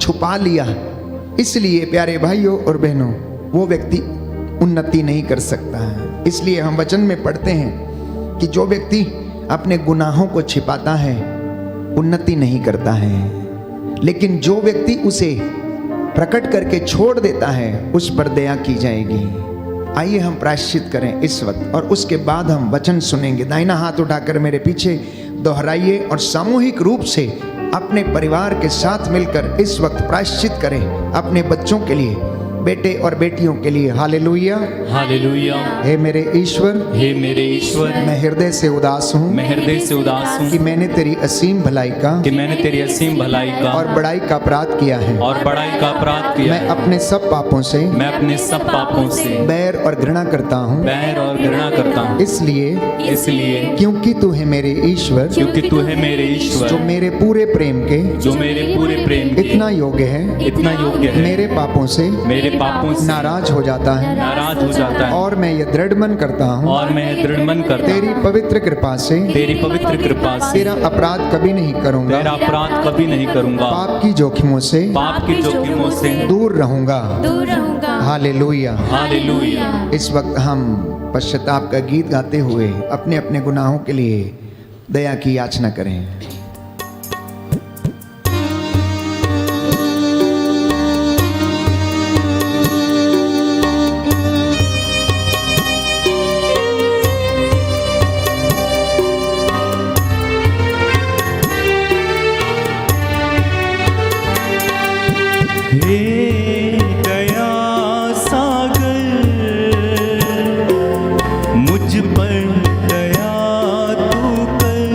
छुपा लिया, इसलिए प्यारे भाइयों और बहनों वो व्यक्ति उन्नति नहीं कर सकता है। इसलिए हम वचन में पढ़ते हैं कि जो व्यक्ति अपने गुनाहों को छिपाता है उन्नति नहीं करता है, लेकिन जो व्यक्ति उसे प्रकट करके छोड़ देता है उस पर दया की जाएगी। आइए हम प्रायश्चित करें इस वक्त और उसके बाद हम वचन सुनेंगे। दाहिना हाथ उठाकर मेरे पीछे दोहराइए और सामूहिक रूप से अपने परिवार के साथ मिलकर इस वक्त प्रायश्चित करें अपने बच्चों के लिए, बेटे और बेटियों के लिए। Hallelujah hallelujah. हे मेरे ईश्वर, हे मेरे ईश्वर, मैं हृदय से उदास हूँ मैं हृदय से उदास हूँ कि मैंने तेरी असीम भलाई का कि मैंने तेरी असीम भलाई का और बड़ाई का अपराध किया है। और बड़ाई का अपराध किया मैं है। अपने सब पापों से मैं अपने सब पापों से बैर और घृणा करता हूँ, बैर और घृणा करता हूँ। इसलिए क्योंकि तू है मेरे ईश्वर, क्योंकि तू है मेरे जो ईश्वर, मेरे पूरे प्रेम के जो मेरे पूरे प्रेम के इतना योग्य है, इतना योग्य है, मेरे पापों से मेरे पापों से नाराज हो जाता है नाराज हो जाता है। और मैं ये दृढ़ मन करता हूँ और मैं दृढ़ मन करता तेरी हूँ पवित्र कृपा से तेरी पवित्र कृपा से तेरा अपराध कभी नहीं करूंगा, तेरा अपराध कभी नहीं करूंगा, पाप की जोखिमों से पाप की जोखिमों से दूर रहूंगा। हालेलुया। हालेलुया। इस वक्त हम पश्चाताप का गीत गाते हुए अपने अपने गुनाहों के लिए दया की याचना करें। दया सागर मुझ पर दया तू कर,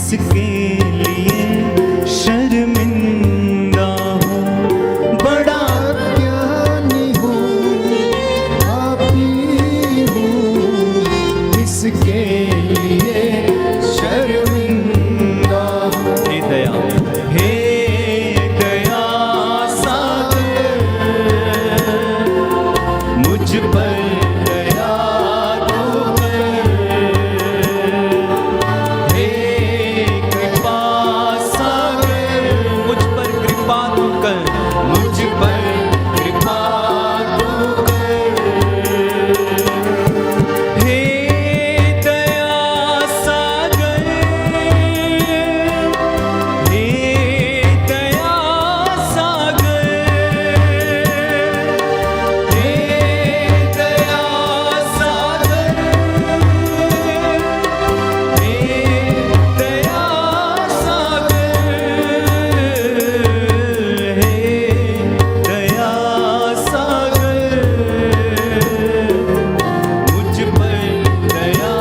किसके लिए शर्मिंदा हूँ। बड़ा ज्ञानी हूँ, पापी हूँ, किसके लिए शर्मिंदा हूँ। हे दया, हे दया सागर, मुझ पर दया तू कर। हे कृपा सागर, मुझ पर कृपा तू कर, मुझ पर कृपा तू कर। हे दया सागर, हे दया सागर, हे दया सागर, हे दया सागर, हे दया सागर, मुझ पर दया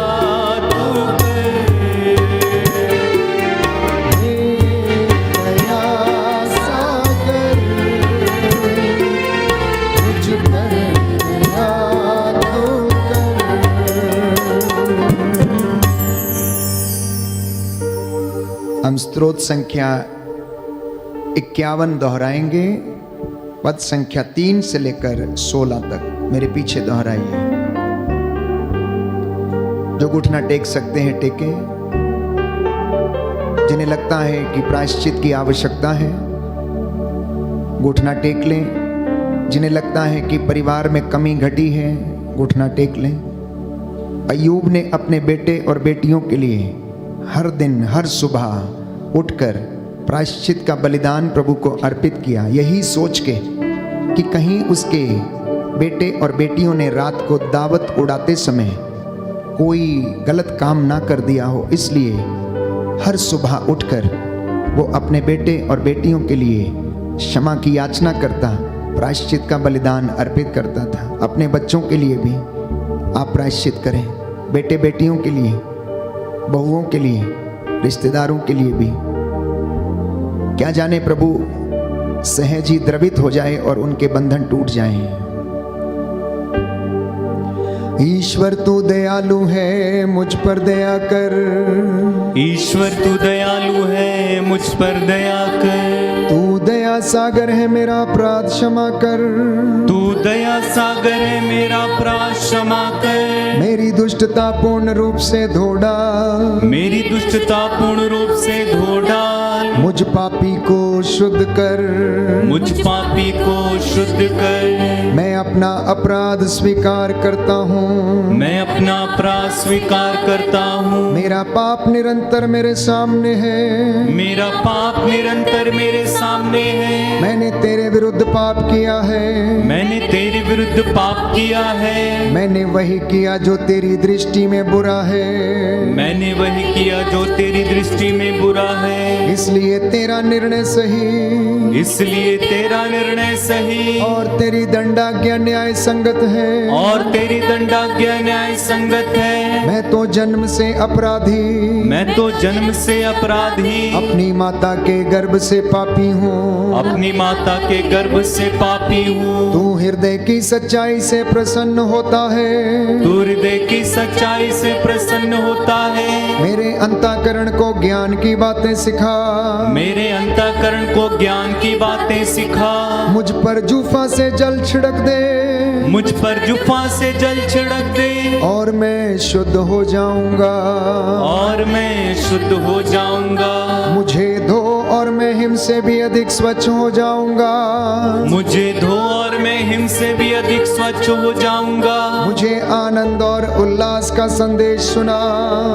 तू कर। हे दया सागर, मुझ पर दया तू कर। हम स्तोत्र संख्या 51 दोहराएंगे, पद संख्या 3 से लेकर 16 तक मेरे पीछे दोहराइए। जो घुटना टेक सकते हैं टेकें, जिन्हें लगता है कि प्रायश्चित की आवश्यकता है घुटना टेक लें, जिन्हें लगता है कि परिवार में कमी घटी है घुटना टेक लें। अय्यूब ने अपने बेटे और बेटियों के लिए हर दिन हर सुबह उठकर प्रायश्चित का बलिदान प्रभु को अर्पित किया, यही सोच के कि कहीं उसके बेटे और बेटियों ने रात को दावत उड़ाते समय कोई गलत काम ना कर दिया हो। इसलिए हर सुबह उठकर वो अपने बेटे और बेटियों के लिए क्षमा की याचना करता, प्रायश्चित का बलिदान अर्पित करता था। अपने बच्चों के लिए भी आप प्रायश्चित करें, बेटे बेटियों के लिए, बहुओं के लिए, रिश्तेदारों के लिए भी। क्या जाने प्रभु सहज ही द्रवित हो जाए और उनके बंधन टूट जाएं। ईश्वर तू दयालु है, मुझ पर दया कर। ईश्वर तू दयालु है, मुझ पर दया कर। तू दया सागर है, मेरा अपराध क्षमा कर। तू दया सागर है, मेरा अपराध क्षमा कर। मेरी दुष्टता पूर्ण रूप से धो डाल, मेरी दुष्टता पूर्ण रूप से धो डाल। मुझ पापी को शुद्ध कर, मुझ पापी को शुद्ध कर। मैं अपना अपराध स्वीकार करता हूँ, मैं अपना अपराध स्वीकार करता हूँ। मेरा पाप निरंतर मेरे सामने है, मेरा पाप निरंतर मेरे सामने है। मैंने तेरे विरुद्ध पाप किया है, मैंने तेरे विरुद्ध पाप किया है। मैंने वही किया जो तेरी दृष्टि में बुरा है, मैंने वही किया जो तेरी दृष्टि में बुरा है। इसलिए तेरा निर्णय सही, इसलिए तेरा निर्णय सही और तेरी दंडाज्ञा न्याय संगत है, और तेरी दंडाज्ञा न्याय संगत है। मैं तो जन्म से अपराधी, मैं तो जन्म से अपराधी, अपनी माता के गर्भ से पापी हूँ, अपनी माता के गर्भ से पापी हूँ। तू हृदय की सच्चाई से प्रसन्न होता है, तू हृदय की सच्चाई से प्रसन्न होता है। मेरे अंतःकरण को ज्ञान की बातें सिखा, मेरे अंतःकरण को ज्ञान की बातें सिखा। मुझ पर जूफा से जल छिड़क दे, मुझ पर जुफा से जल छिड़क दे, और मैं शुद्ध हो जाऊंगा, और मैं शुद्ध हो जाऊंगा। मुझे धो और मैं हिम से भी अधिक स्वच्छ हो जाऊंगा, मुझे धो और मैं हिम से भी अधिक स्वच्छ हो जाऊंगा। मुझे आनंद और उल्लास का संदेश सुना,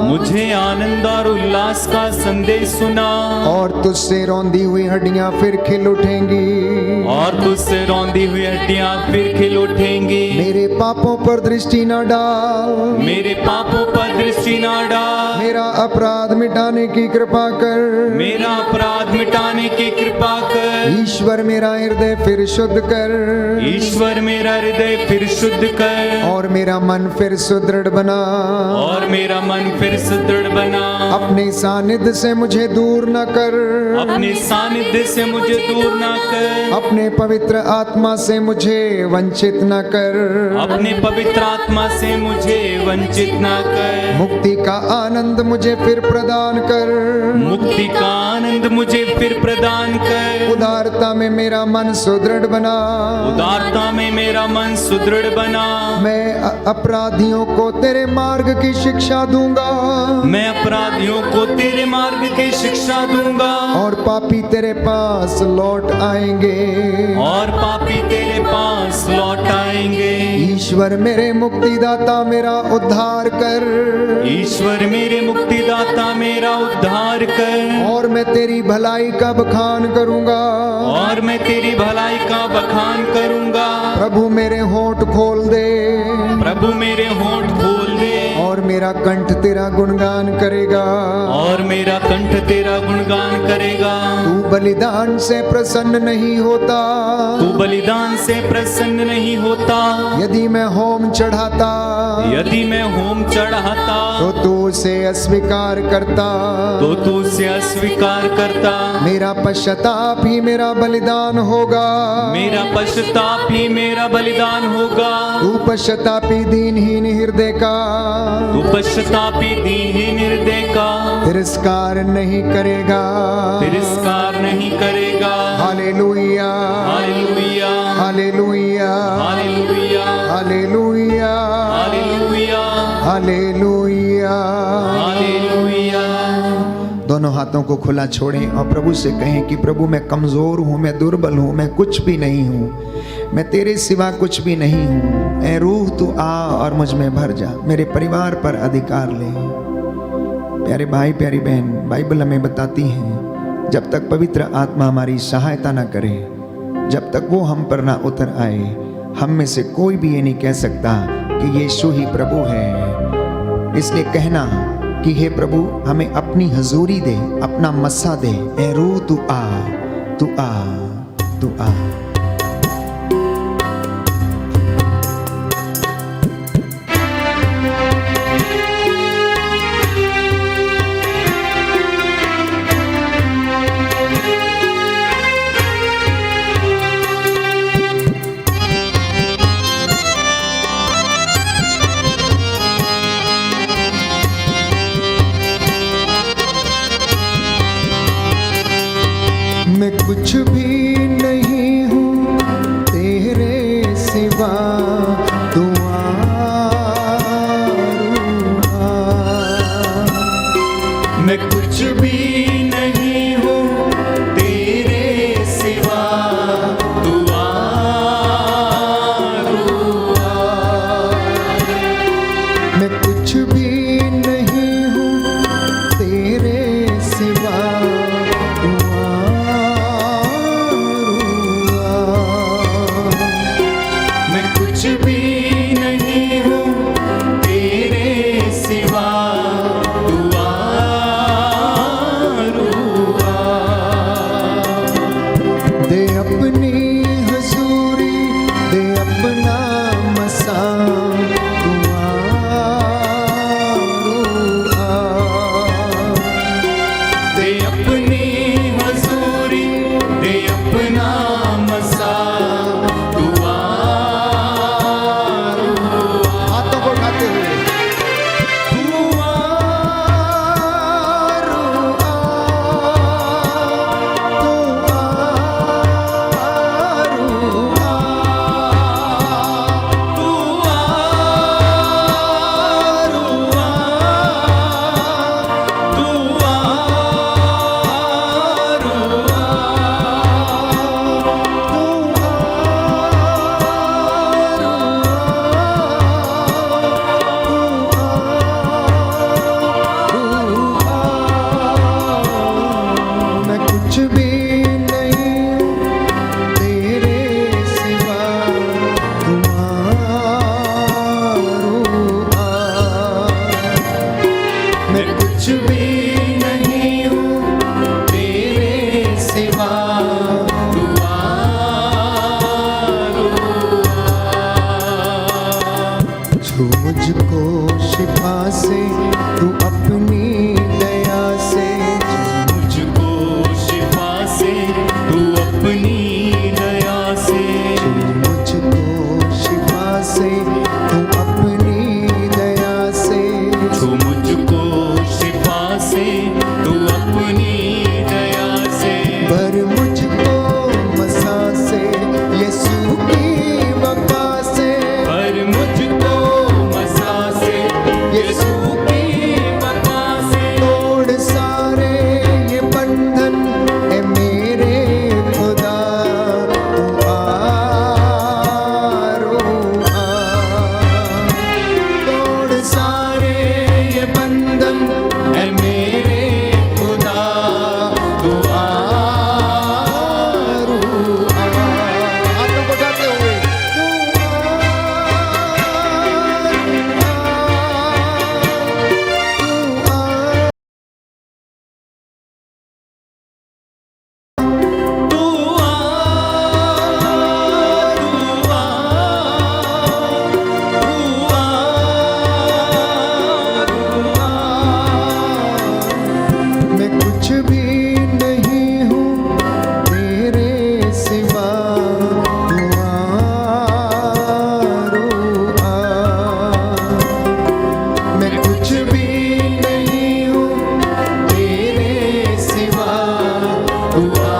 मुझे आनंद और उल्लास का संदेश सुना, और तुझसे रौंदी हुई हड्डियां फिर खिल उठेंगी, और तुझसे रौंदी हुई हड्डियां फिर खिल उठेंगी। मेरे पापों पर दृष्टि न डाल, मेरे पापों पर दृष्टि न डाल, मेरा अपराध मिटाने की कृपा कर, मेरा अपराध मिटाने की कृपा कर। ईश्वर मेरा हृदय फिर शुद्ध कर, ईश्वर मेरा हृदय फिर शुद्ध कर, और मेरा मन फिर सुदृढ़ बना, और मेरा मन फिर सुदृढ़ बना। अपने सानिध्य से मुझे दूर न कर, अपने सानिध्य से मुझे दूर ना कर, अपने पवित्र आत्मा से मुझे वंचित न कर, अपने पवित्र आत्मा से मुझे वंचित ना कर। मुक्ति का आनंद मुझे फिर प्रदान कर, मुक्ति का आनंद मुझे फिर प्रदान कर। उदारता में मेरा मन सुदृढ़ बना, उदारता में मेरा मन सुदृढ़ बना। मैं अपराधियों को तेरे मार्ग की शिक्षा दूंगा, मैं अपराधियों को तेरे मार्ग की शिक्षा दूंगा, और पापी तेरे पास लौट आएंगे, और पापी तेरे पास लौट आएंगे। ईश्वर मेरे मुक्तिदाता मेरा उद्धार कर, ईश्वर मेरे मुक्तिदाता मेरा उद्धार कर, और मैं तेरी भलाई का बखान करूंगा, और मैं तेरी भलाई का बखान करूंगा। प्रभु मेरे होंठ खोल दे, प्रभु मेरे होंठ खोल दे, और मेरा कंठ तेरा गुणगान करेगा, और मेरा कंठ तेरा गुणगान करेगा। तू बलिदान से प्रसन्न नहीं होता, तू बलिदान से प्रसन्न नहीं होता। यदि मैं होम चढ़ाता, यदि मैं होम चढ़ाता, तो तू उसे अस्वीकार करता, तो तू उसे अस्वीकार करता। मेरा पश्चाताप ही मेरा बलिदान होगा, मेरा पश्चाताप ही मेरा बलिदान होगा। तू पश्चातापी दीनहीन हृदय का, तू पश्चातापी दीनहीन हृदय का तिरस्कार नहीं करेगा, तिरस्कार नहीं करेगा। हालेलुया, हालेलुया, हालेलुया, हालेलुया, हालेलुया, हालेलुया, हालेलुया। हालेलुया। दोनों हाथों को खुला छोड़ें और प्रभु से कहें कि प्रभु मैं कमजोर हूँ, मैं दुर्बल हूँ, मैं कुछ भी नहीं हूँ, मैं तेरे सिवा कुछ भी नहीं हूँ। ऐ रूह तू आ और मुझ में भर जा, मेरे परिवार पर अधिकार ले। प्यारे भाई प्यारी बहन, बाइबल हमें बताती है जब तक पवित्र आत्मा हमारी सहायता ना करे, जब तक वो हम पर ना उतर आए, हम में से कोई भी ये नहीं कह सकता कि यीशु ही प्रभु है। इसलिए कहना कि हे प्रभु हमें अपनी हजूरी दे, अपना मस्सा दे। ए रूह तू आ, तू आ, तू आ। मैं कुछ भी नहीं हूँ तेरे सिवा, तू आ, मैं कुछ भी नहीं हूँ तेरे सिवा, तू मैं कुछ भी नहीं हूँ तेरे सिवा, तू मैं कुछ भी नहीं हूँ तेरे सिवा, तू आ, भी नहीं हूँ तेरे सिवा, तू आ। मैं कुछ भी नहीं हूँ तेरे सिवा, तू आ।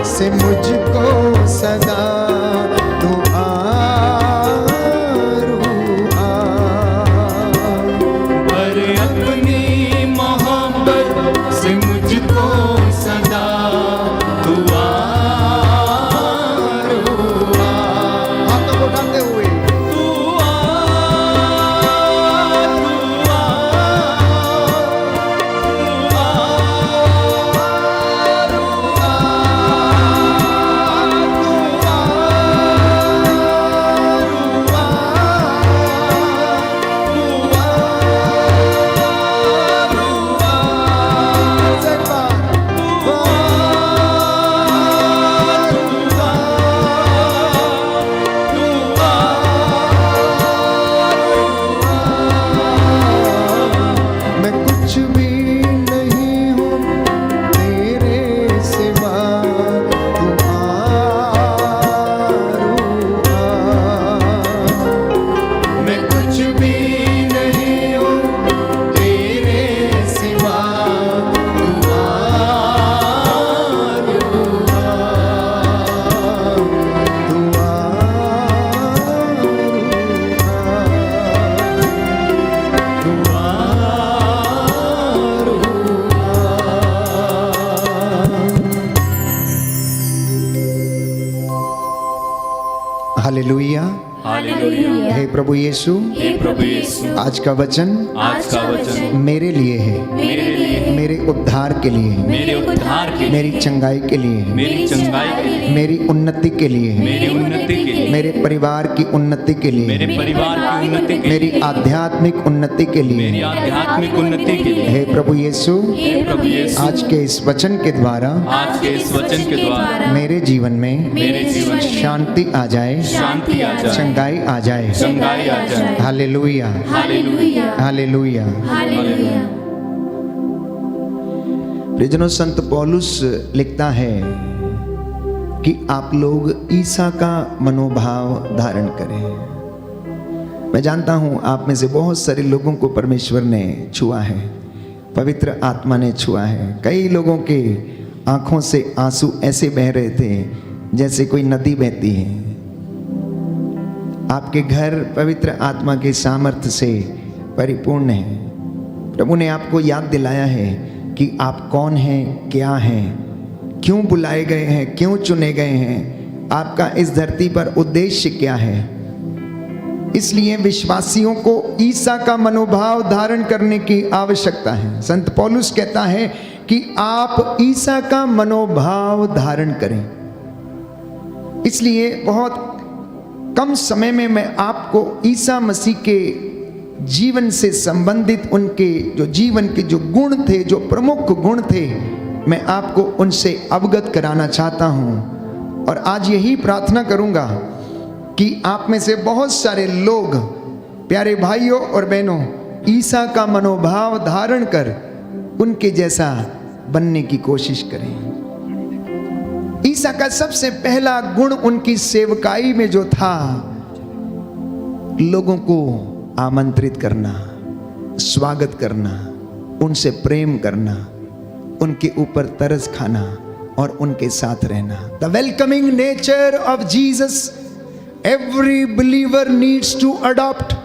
से मुझको सदा तू आ। पर अपनी मोहब्बत से मुझको सदा तू हाथों को उठाते हुए हालेलुया। हालेलुया। हे प्रभु यीशु, हे प्रभु यीशु, आज का वचन आज का वचन मेरे लिए है, मेरे लिए, मेरे उद्धार के लिए है, मेरे उद्धार के लिए, मेरी चंगाई के लिए है, मेरी चंगाई के लिए, मेरी उन्नति के लिए है, मेरी उन्नति के लिए, मेरे परिवार की उन्नति के लिए, मेरे परिवार की उन्नति के लिए, मेरी आध्यात्मिक उन्नति के मेरी लिए। आध्यात्मिक उन्नति के लिए। हे प्रभु यीशु, हे प्रभु यीशु, आज के इस वचन के द्वारा आज के इस वचन के द्वारा मेरे जीवन में मेरे जीवन में शांति आ जाए, शांति आ जाए, चंगाई आ जाए। चंगाई आ जाए। हालेलुया, हालेलुया। हालेलुया। हालेलुया। प्रियजनों, संत पौलुस लिखता है कि आप लोग ईसा का मनोभाव धारण करें। मैं जानता हूं आप में से बहुत सारे लोगों को परमेश्वर ने छुआ है, पवित्र आत्मा ने छुआ है। कई लोगों के आंखों से आंसू ऐसे बह रहे थे जैसे कोई नदी बहती है। आपके घर पवित्र आत्मा के सामर्थ्य से परिपूर्ण है। प्रभु ने आपको याद दिलाया है कि आप कौन हैं, क्या हैं, क्यों बुलाए गए हैं, क्यों चुने गए हैं, आपका इस धरती पर उद्देश्य क्या है। इसलिए विश्वासियों को ईसा का मनोभाव धारण करने की आवश्यकता है। संत पौलुस कहता है कि आप ईसा का मनोभाव धारण करें। इसलिए बहुत कम समय में मैं आपको ईसा मसीह के जीवन से संबंधित उनके जो जीवन के जो गुण थे, जो प्रमुख गुण थे, मैं आपको उनसे अवगत कराना चाहता हूं। और आज यही प्रार्थना करूंगा कि आप में से बहुत सारे लोग, प्यारे भाइयों और बहनों, ईसा का मनोभाव धारण कर उनके जैसा बनने की कोशिश करें। ईसा का सबसे पहला गुण उनकी सेवकाई में जो था लोगों को आमंत्रित करना, स्वागत करना, उनसे प्रेम करना, उनके ऊपर तरस खाना और उनके साथ रहना। The welcoming nature of Jesus every believer needs to adopt.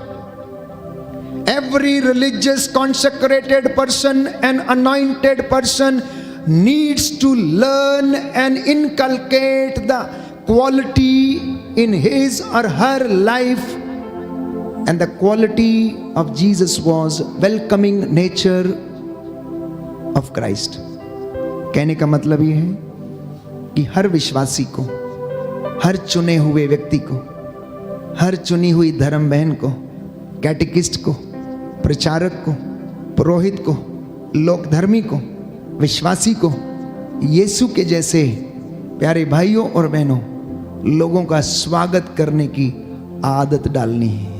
Every religious consecrated person and anointed person needs to learn and inculcate the quality in his or her life. And the quality of Jesus was welcoming nature of Christ. कहने का मतलब ये है कि हर विश्वासी को, हर चुने हुए व्यक्ति को, हर चुनी हुई धर्म बहन को, कैटेकिस्ट को, प्रचारक को, पुरोहित को, लोकधर्मी को, विश्वासी को यीशु के जैसे प्यारे भाइयों और बहनों लोगों का स्वागत करने की आदत डालनी है।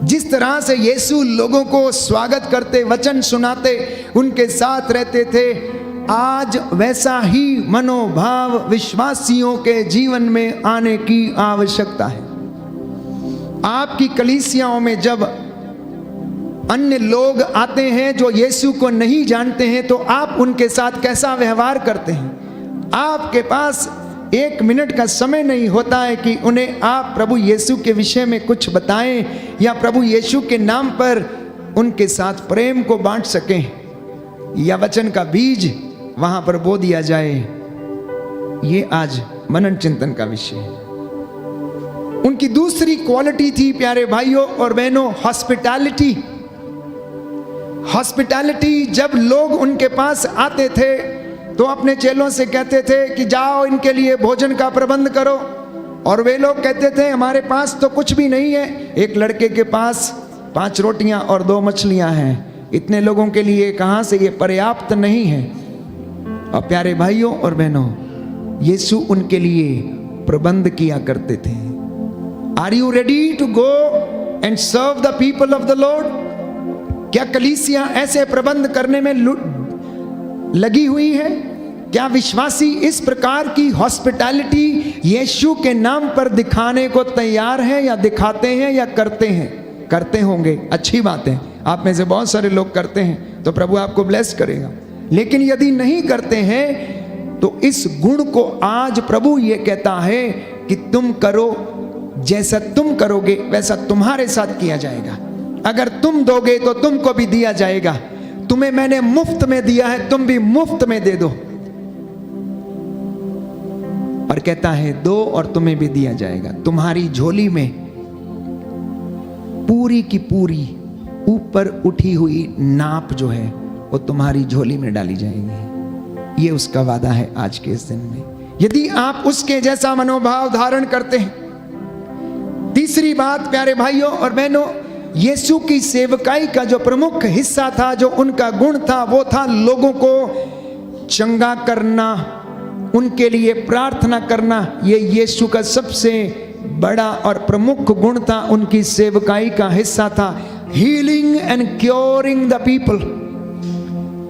जिस तरह से यीशु लोगों को स्वागत करते, वचन सुनाते, उनके साथ रहते थे, आज वैसा ही मनोभाव विश्वासियों के जीवन में आने की आवश्यकता है। आपकी कलीसियाओं में जब अन्य लोग आते हैं जो यीशु को नहीं जानते हैं तो आप उनके साथ कैसा व्यवहार करते हैं? आपके पास 1 मिनट का समय नहीं होता है कि उन्हें आप प्रभु यीशु के विषय में कुछ बताएं या प्रभु यीशु के नाम पर उनके साथ प्रेम को बांट सकें या वचन का बीज वहां पर बो दिया जाए। ये आज मनन चिंतन का विषय है। उनकी दूसरी क्वालिटी थी प्यारे भाइयों और बहनों, हॉस्पिटैलिटी। हॉस्पिटैलिटी, जब लोग उनके पास आते थे तो अपने चेलों से कहते थे कि जाओ इनके लिए भोजन का प्रबंध करो, और वे लोग कहते थे हमारे पास तो कुछ भी नहीं है, एक लड़के के पास 5 रोटियां और 2 मछलियां हैं, इतने लोगों के लिए कहां से ये पर्याप्त नहीं है। और प्यारे भाइयों और बहनों, यीशु उनके लिए प्रबंध किया करते थे। Are you ready to go and serve the people of the lord? क्या कलीसिया ऐसे प्रबंध करने में लगी हुई है? क्या विश्वासी इस प्रकार की हॉस्पिटैलिटी यीशु के नाम पर दिखाने को तैयार हैं, या दिखाते हैं या करते हैं? करते होंगे, अच्छी बात है। आप में से बहुत सारे लोग करते हैं तो प्रभु आपको ब्लेस करेगा। लेकिन यदि नहीं करते हैं तो इस गुण को आज प्रभु ये कहता है कि तुम करो, जैसा तुम करोगे वैसा तुम्हारे साथ किया जाएगा। अगर तुम दोगे तो तुमको भी दिया जाएगा। तुम्हें मैंने मुफ्त में दिया है, तुम भी मुफ्त में दे दो। और कहता है दो और तुम्हें भी दिया जाएगा। तुम्हारी झोली में पूरी की पूरी ऊपर उठी हुई नाप जो है वो तुम्हारी झोली में डाली जाएगी। ये उसका वादा है आज के इस दिन में, यदि आप उसके जैसा मनोभाव धारण करते हैं। तीसरी बात प्यारे भाइयों और बहनों, यीशु की सेवकाई का जो प्रमुख हिस्सा था, जो उनका गुण था, वो था लोगों को चंगा करना, उनके लिए प्रार्थना करना। ये यीशु का सबसे बड़ा और प्रमुख गुण था, उनकी सेवकाई का हिस्सा था। Healing and curing the people.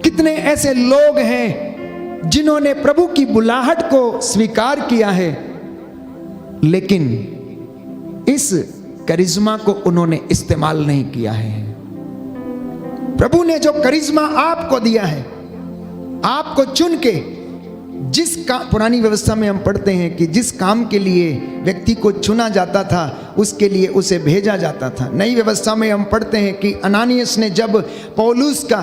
कितने ऐसे लोग हैं जिन्होंने प्रभु की बुलाहट को स्वीकार किया है, लेकिन इस करिश्मा को उन्होंने इस्तेमाल नहीं किया है। प्रभु ने जो करिश्मा आपको दिया है, आपको चुन के जिस पुरानी व्यवस्था में हम पढ़ते हैं कि जिस काम के लिए व्यक्ति को चुना जाता था उसके लिए उसे भेजा जाता था। नई व्यवस्था में हम पढ़ते हैं कि अनानियस ने जब पौलुस का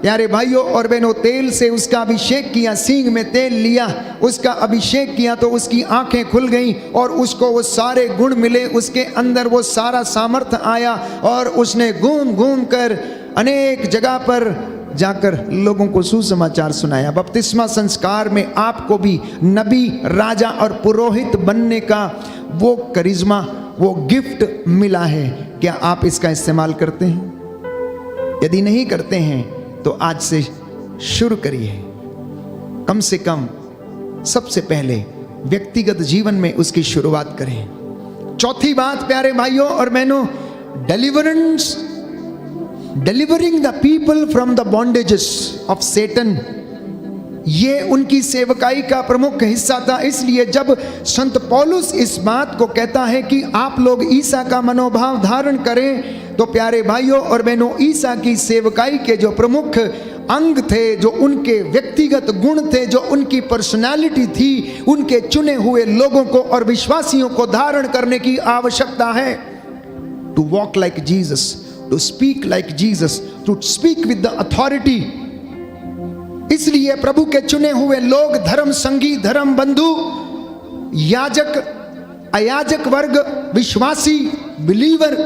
प्यारे भाइयों और बहनों तेल से उसका अभिषेक किया, सींग में तेल लिया, उसका अभिषेक किया, तो उसकी आंखें खुल गईं और उसको वो सारे गुण मिले, उसके अंदर वो सारा सामर्थ्य आया और उसने घूम घूम कर अनेक जगह पर जाकर लोगों को सुसमाचार सुनाया। बपतिस्मा संस्कार में आपको भी नबी, राजा और पुरोहित बनने का वो करिश्मा, वो गिफ्ट मिला है। क्या आप इसका इस्तेमाल करते हैं? यदि नहीं करते हैं तो आज से शुरू करिए। कम से कम सबसे पहले व्यक्तिगत जीवन में उसकी शुरुआत करें। चौथी बात प्यारे भाइयों और बहनों, deliverance, delivering the people from the bondages of Satan. ये उनकी सेवकाई का प्रमुख हिस्सा था। इसलिए जब संत पौलुस इस बात को कहता है कि आप लोग ईसा का मनोभाव धारण करें, तो प्यारे भाइयों और बहनों, ईसा की सेवकाई के जो प्रमुख अंग थे, जो उनके व्यक्तिगत गुण थे, जो उनकी पर्सनालिटी थी, उनके चुने हुए लोगों को और विश्वासियों को धारण करने की आवश्यकता है। To walk like Jesus, to speak like Jesus, to speak with the authority. इसलिए प्रभु के चुने हुए लोग, धर्म संगी, धर्म बंधु, याजक, अयाजक वर्ग, विश्वासी, बिलीवर,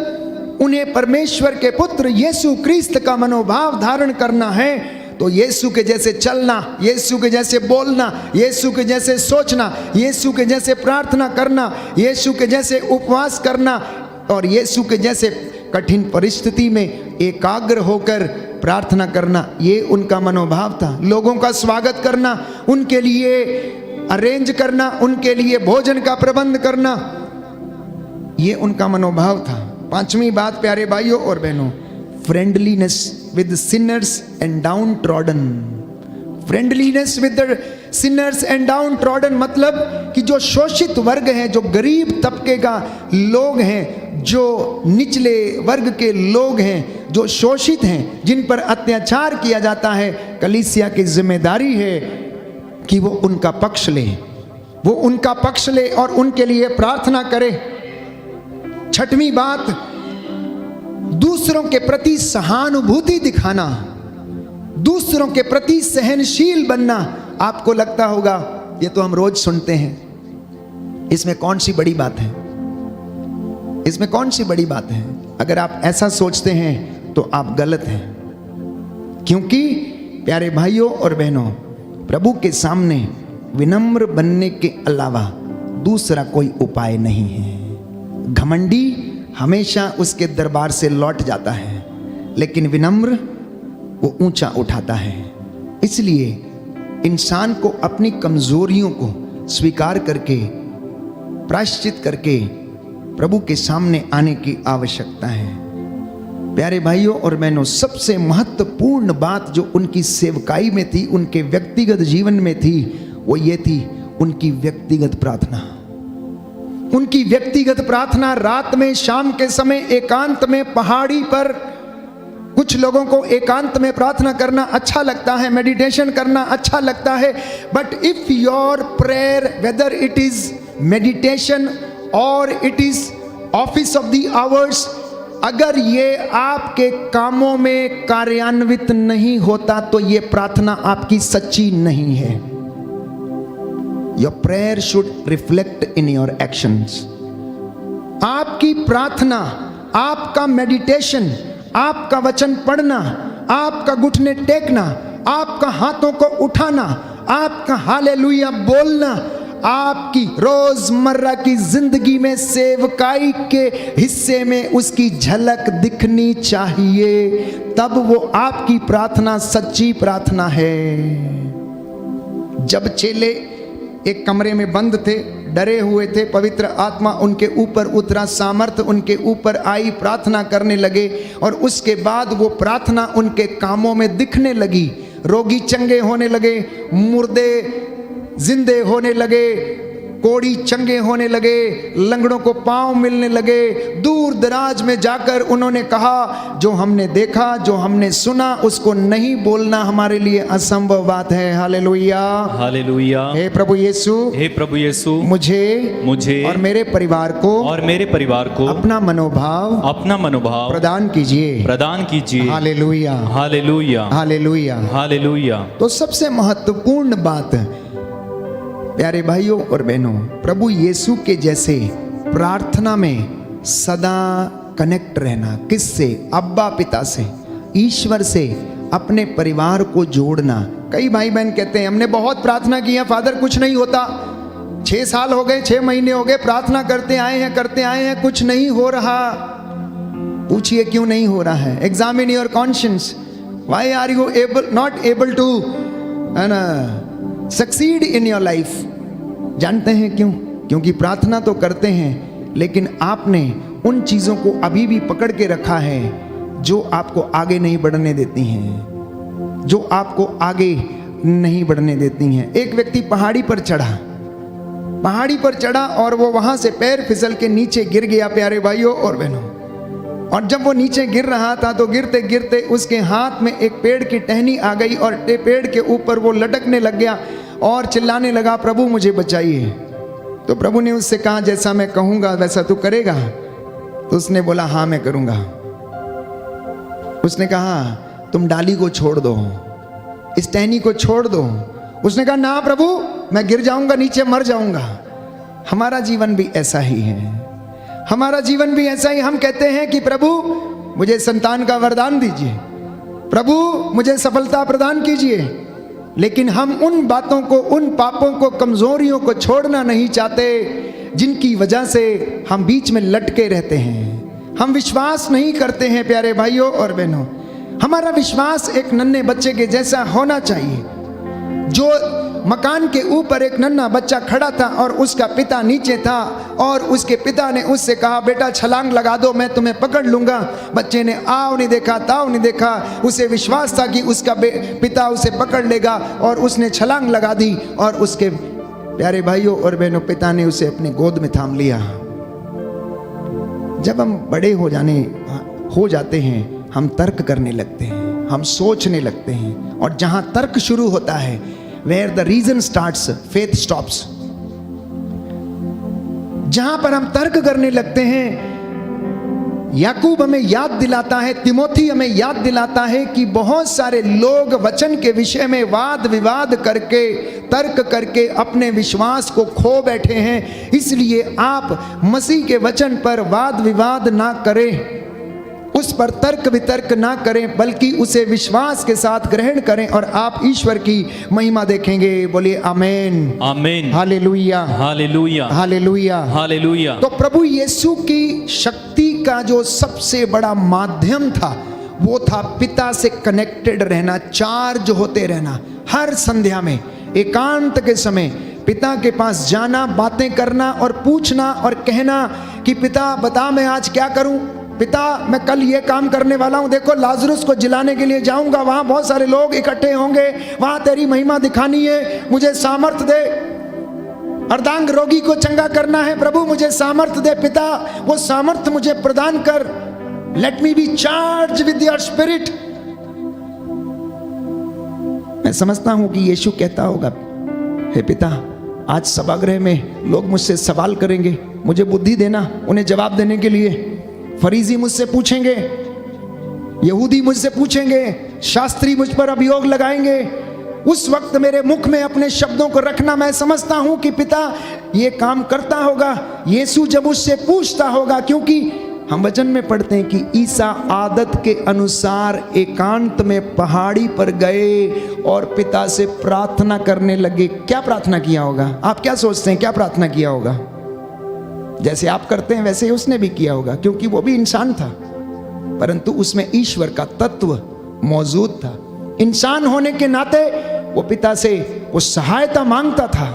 उन्हें परमेश्वर के पुत्र यीशु क्रिस्त का मनोभाव धारण करना है। तो यीशु के जैसे चलना, यीशु के जैसे बोलना, यीशु के जैसे सोचना, यीशु के जैसे प्रार्थना करना, यीशु के जैसे उपवास करना और यीशु के जैसे कठिन परिस्थिति में एकाग्र होकर प्रार्थना करना, ये उनका मनोभाव था। लोगों का स्वागत करना, उनके लिए अरेंज करना, उनके लिए भोजन का प्रबंध करना, ये उनका मनोभाव था। पांचवी बात प्यारे भाइयों और बहनों, friendliness with Sinners and down trodden. Friendliness with the Sinners and down trodden मतलब कि जो शोषित वर्ग हैं, जो गरीब तबके का लोग हैं, जो निचले वर्ग के लोग हैं, जो शोषित हैं, जिन पर अत्याचार किया जाता है, कलीसिया की जिम्मेदारी है कि वो उनका पक्ष ले, वो उनका पक्ष ले और उनके लिए प्रार्थना करे। छठवीं बात, दूसरों के प्रति सहानुभूति दिखाना, दूसरों के प्रति सहनशील बनना। आपको लगता होगा ये तो हम रोज सुनते हैं, इसमें कौन सी बड़ी बात है, इसमें कौन सी बड़ी बात है। अगर आप ऐसा सोचते हैं तो आप गलत हैं, क्योंकि प्यारे भाइयों और बहनों, प्रभु के सामने विनम्र बनने के अलावा दूसरा कोई उपाय नहीं है। घमंडी हमेशा उसके दरबार से लौट जाता है, लेकिन विनम्र वो ऊंचा उठाता है। इसलिए इंसान को अपनी कमजोरियों को स्वीकार करके, प्रायश्चित करके प्रभु के सामने आने की आवश्यकता है। प्यारे भाइयों और बहनों, सबसे महत्वपूर्ण बात जो उनकी सेवकाई में थी, उनके व्यक्तिगत जीवन में थी, वो ये थी उनकी व्यक्तिगत प्रार्थना। उनकी व्यक्तिगत प्रार्थना रात में, शाम के समय, एकांत में, पहाड़ी पर। कुछ लोगों को एकांत में प्रार्थना करना अच्छा लगता है, मेडिटेशन करना अच्छा लगता है, but if your prayer, whether it is meditation और it is office of the hours, अगर ये आपके कामों में कार्यान्वित नहीं होता तो ये प्रार्थना आपकी सच्ची नहीं है। Your prayer should reflect in your actions. आपकी प्रार्थना, आपका मेडिटेशन, आपका वचन पढ़ना, आपका घुटने टेकना, आपका हाथों को उठाना, आपका हालेलुया बोलना, आपकी रोजमर्रा की जिंदगी में सेवकाई के हिस्से में उसकी झलक दिखनी चाहिए, तब वो आपकी प्रार्थना सच्ची प्रार्थना है। जब चेले एक कमरे में बंद थे, डरे हुए थे, पवित्र आत्मा उनके ऊपर उतरा, सामर्थ्य उनके ऊपर आई, प्रार्थना करने लगे और उसके बाद वो प्रार्थना उनके कामों में दिखने लगी। रोगी चंगे होने लगे, मुर्दे जिंदे होने लगे, कोड़ी चंगे होने लगे, लंगड़ों को पांव मिलने लगे। दूर दराज में जाकर उन्होंने कहा, जो हमने देखा, जो हमने सुना, उसको नहीं बोलना हमारे लिए असंभव बात है। Hallelujah, hallelujah. हे प्रभु यीशु, हे प्रभु यीशु, मुझे और मेरे परिवार को अपना मनोभाव प्रदान कीजिए। हालेलुया, हालेलुया, हालेलुया, हालेलुया। तो सबसे महत्वपूर्ण बात प्यारे भाइयों और बहनों, प्रभु यीशु के जैसे प्रार्थना में सदा कनेक्ट रहना। किससे? अब्बा पिता से, ईश्वर से अपने परिवार को जोड़ना। कई भाई बहन कहते हैं हमने बहुत प्रार्थना की है फादर, कुछ नहीं होता, 6 साल हो गए, 6 महीने हो गए, प्रार्थना करते आए हैं, कुछ नहीं हो रहा। पूछिए क्यों नहीं हो रहा है। Examine your conscience, why are you not able to succeed in your life. जानते हैं क्यों? क्योंकि प्रार्थना तो करते हैं, लेकिन आपने उन चीजों को अभी भी पकड़ के रखा है जो आपको आगे नहीं बढ़ने देती हैं, जो आपको आगे नहीं बढ़ने देती हैं। एक व्यक्ति पहाड़ी पर चढ़ा और वो वहां से पैर फिसल के नीचे गिर गया प्यारे भाइयों और बहनों। और जब वो नीचे गिर रहा था तो गिरते गिरते उसके हाथ में एक पेड़ की टहनी आ गई और पेड़ के ऊपर वो लटकने लग गया और चिल्लाने लगा, प्रभु मुझे बचाइए। तो प्रभु ने उससे कहा, जैसा मैं कहूंगा वैसा तू करेगा? तो उसने बोला, हाँ मैं करूंगा। उसने कहा, तुम डाली को छोड़ दो, इस टहनी को छोड़ दो। उसने कहा, ना प्रभु, मैं गिर जाऊंगा, नीचे मर जाऊंगा। हमारा जीवन भी ऐसा ही है, हमारा जीवन भी ऐसा ही। हम कहते हैं कि प्रभु मुझे संतान का वरदान दीजिए, प्रभु मुझे सफलता प्रदान कीजिए, लेकिन हम उन बातों को, उन पापों को, कमजोरियों को छोड़ना नहीं चाहते जिनकी वजह से हम बीच में लटके रहते हैं। हम विश्वास नहीं करते हैं प्यारे भाइयों और बहनों। हमारा विश्वास एक नन्हे बच्चे के जैसा होना चाहिए। जो मकान के ऊपर एक नन्हा बच्चा खड़ा था और उसका पिता नीचे था और उसके पिता ने उससे कहा, बेटा छलांग लगा दो, मैं तुम्हें पकड़ लूंगा। बच्चे ने आओ नहीं देखा, ताव नहीं देखा। उसे विश्वास था कि उसका पिता उसे पकड़ लेगा और उसने छलांग लगा दी और उसके प्यारे भाइयों और बहनों पिता ने उसे अपने गोद में थाम लिया। जब हम बड़े हो जाते हैं हम तर्क करने लगते हैं, हम सोचने लगते हैं, और जहां तर्क शुरू होता है, where the reason starts faith stops. जहां पर हम तर्क करने लगते हैं, याकूब हमें याद दिलाता है, तिमोथी हमें याद दिलाता है कि बहुत सारे लोग वचन के विषय में वाद विवाद करके, तर्क करके अपने विश्वास को खो बैठे हैं। इसलिए आप मसीह के वचन पर वाद विवाद ना करें, उस पर तर्क वितर्क ना करें, बल्कि उसे विश्वास के साथ ग्रहण करें और आप ईश्वर की महिमा देखेंगे। बोलिए आमेन, आमेन, हालेलुया, हालेलुया, हालेलुया, हालेलुया। तो प्रभु यीशु की शक्ति का जो सबसे बड़ा माध्यम था वो था पिता से कनेक्टेड रहना, चार्ज होते रहना। हर संध्या में एकांत के समय पिता के पास जाना, बातें करना और पूछना और कहना कि पिता बता मैं आज क्या करूं, पिता मैं कल ये काम करने वाला हूं, देखो लाजरुस को जिलाने के लिए जाऊंगा, वहां बहुत सारे लोग इकट्ठे होंगे, वहां तेरी महिमा दिखानी है, मुझे सामर्थ दे। अर्धांग रोगी को चंगा करना है, प्रभु मुझे सामर्थ दे। पिता वो सामर्थ मुझे प्रदान कर, let me B charge with your spirit. मैं समझता हूं कि यीशु कहता होगा, हे पिता आज सभागृह में लोग मुझसे सवाल करेंगे, मुझे बुद्धि देना उन्हें जवाब देने के लिए। फरीसी मुझसे पूछेंगे, यहूदी मुझसे पूछेंगे, शास्त्री मुझ पर अभियोग लगाएंगे। उस वक्त मेरे मुख में अपने शब्दों को रखना। मैं समझता हूं कि पिता ये काम करता होगा। यीशु जब उससे पूछता होगा, क्योंकि हम वचन में पढ़ते हैं कि ईसा आदत के अनुसार एकांत में पहाड़ी पर गए और पिता से प्रार्थना करने लगे। क्या प्रार्थना किया होगा? आप क्या सोचते हैं, क्या प्रार्थना किया होगा? जैसे आप करते हैं वैसे ही उसने भी किया होगा, क्योंकि वो भी इंसान था, परंतु उसमें ईश्वर का तत्व मौजूद था। इंसान होने के नाते वो पिता से वो सहायता मांगता था।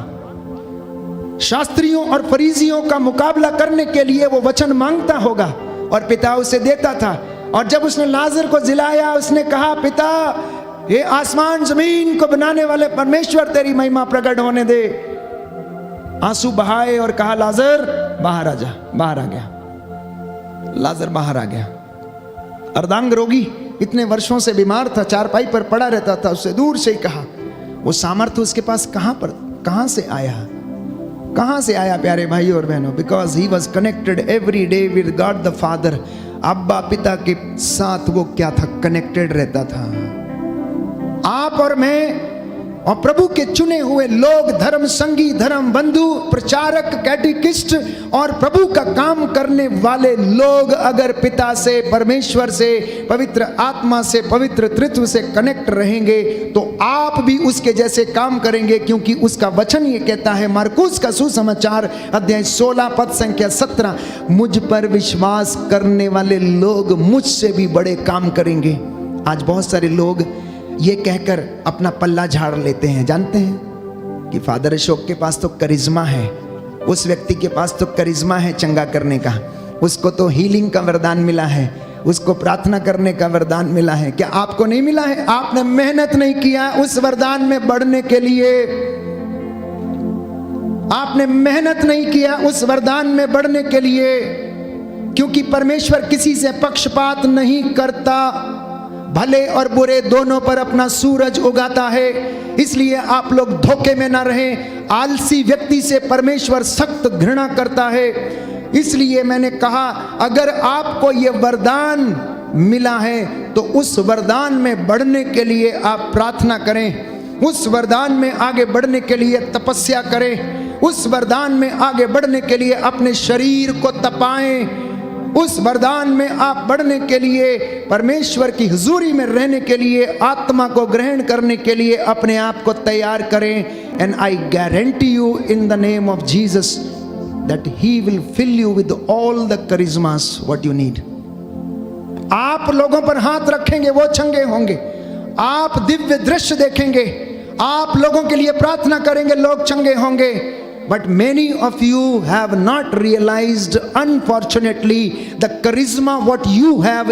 शास्त्रियों और फरीसियों का मुकाबला करने के लिए वो वचन मांगता होगा और पिता उसे देता था। और जब उसने लाजर को जिलाया, उसने कहा, पिता ये आसमान जमीन को बनाने वाले परमेश्वर तेरी महिमा प्रकट होने दे। आंसू बहाए और कहा, लाजर बाहर आ जा। बाहर आ गया, लाजर बाहर आ गया। अर्धांग रोगी इतने वर्षों से बीमार था, चारपाई पर पड़ा रहता था, उससे दूर से ही कहा। वो सामर्थ्य उसके पास कहां से आया प्यारे भाई और बहनों? Because he was connected every day with God the father. अब्बा पिता के साथ वो क्या था? कनेक्टेड रहता था। आप और मैं और प्रभु के चुने हुए लोग, धर्म संगी, धर्म बंधु, प्रचारक, कैटेकिस्ट और प्रभु का काम करने वाले लोग अगर पिता से, परमेश्वर से, पवित्र आत्मा से, पवित्र तृत्व से कनेक्ट रहेंगे तो आप भी उसके जैसे काम करेंगे, क्योंकि उसका वचन ये कहता है, मार्कुस का सुसमाचार अध्याय 16 पद संख्या 17, मुझ पर विश्वास करने वाले लोग मुझसे भी बड़े काम करेंगे। आज बहुत सारे लोग ये कहकर अपना पल्ला झाड़ लेते हैं। जानते हैं कि फादर अशोक के पास तो करिश्मा है, उस व्यक्ति के पास तो करिश्मा है चंगा करने का, उसको तो हीलिंग का वरदान मिला है। उसको प्रार्थना करने का वरदान मिला है। क्या आपको नहीं मिला है? आपने मेहनत नहीं किया उस वरदान में बढ़ने के लिए, आपने मेहनत नहीं किया उस वरदान में बढ़ने के लिए, क्योंकि परमेश्वर किसी से पक्षपात नहीं करता, भले और बुरे दोनों पर अपना सूरज उगाता है। इसलिए आप लोग धोखे में ना रहें। आलसी व्यक्ति से परमेश्वर सख्त घृणा करता है। इसलिए मैंने कहा, अगर आपको यह वरदान मिला है तो उस वरदान में बढ़ने के लिए आप प्रार्थना करें, उस वरदान में आगे बढ़ने के लिए तपस्या करें, उस वरदान में आगे बढ़ने के लिए अपने शरीर को तपाएं, उस वरदान में आप बढ़ने के लिए, परमेश्वर की हुजूरी में रहने के लिए, आत्मा को ग्रहण करने के लिए अपने आप को तैयार करें। And I guarantee you in the name of Jesus that he will fill you with all the charismas what you need. आप लोगों पर हाथ रखेंगे वो चंगे होंगे, आप दिव्य दृश्य देखेंगे, आप लोगों के लिए प्रार्थना करेंगे, लोग चंगे होंगे। But many of you have not realized, unfortunately, the charisma what you have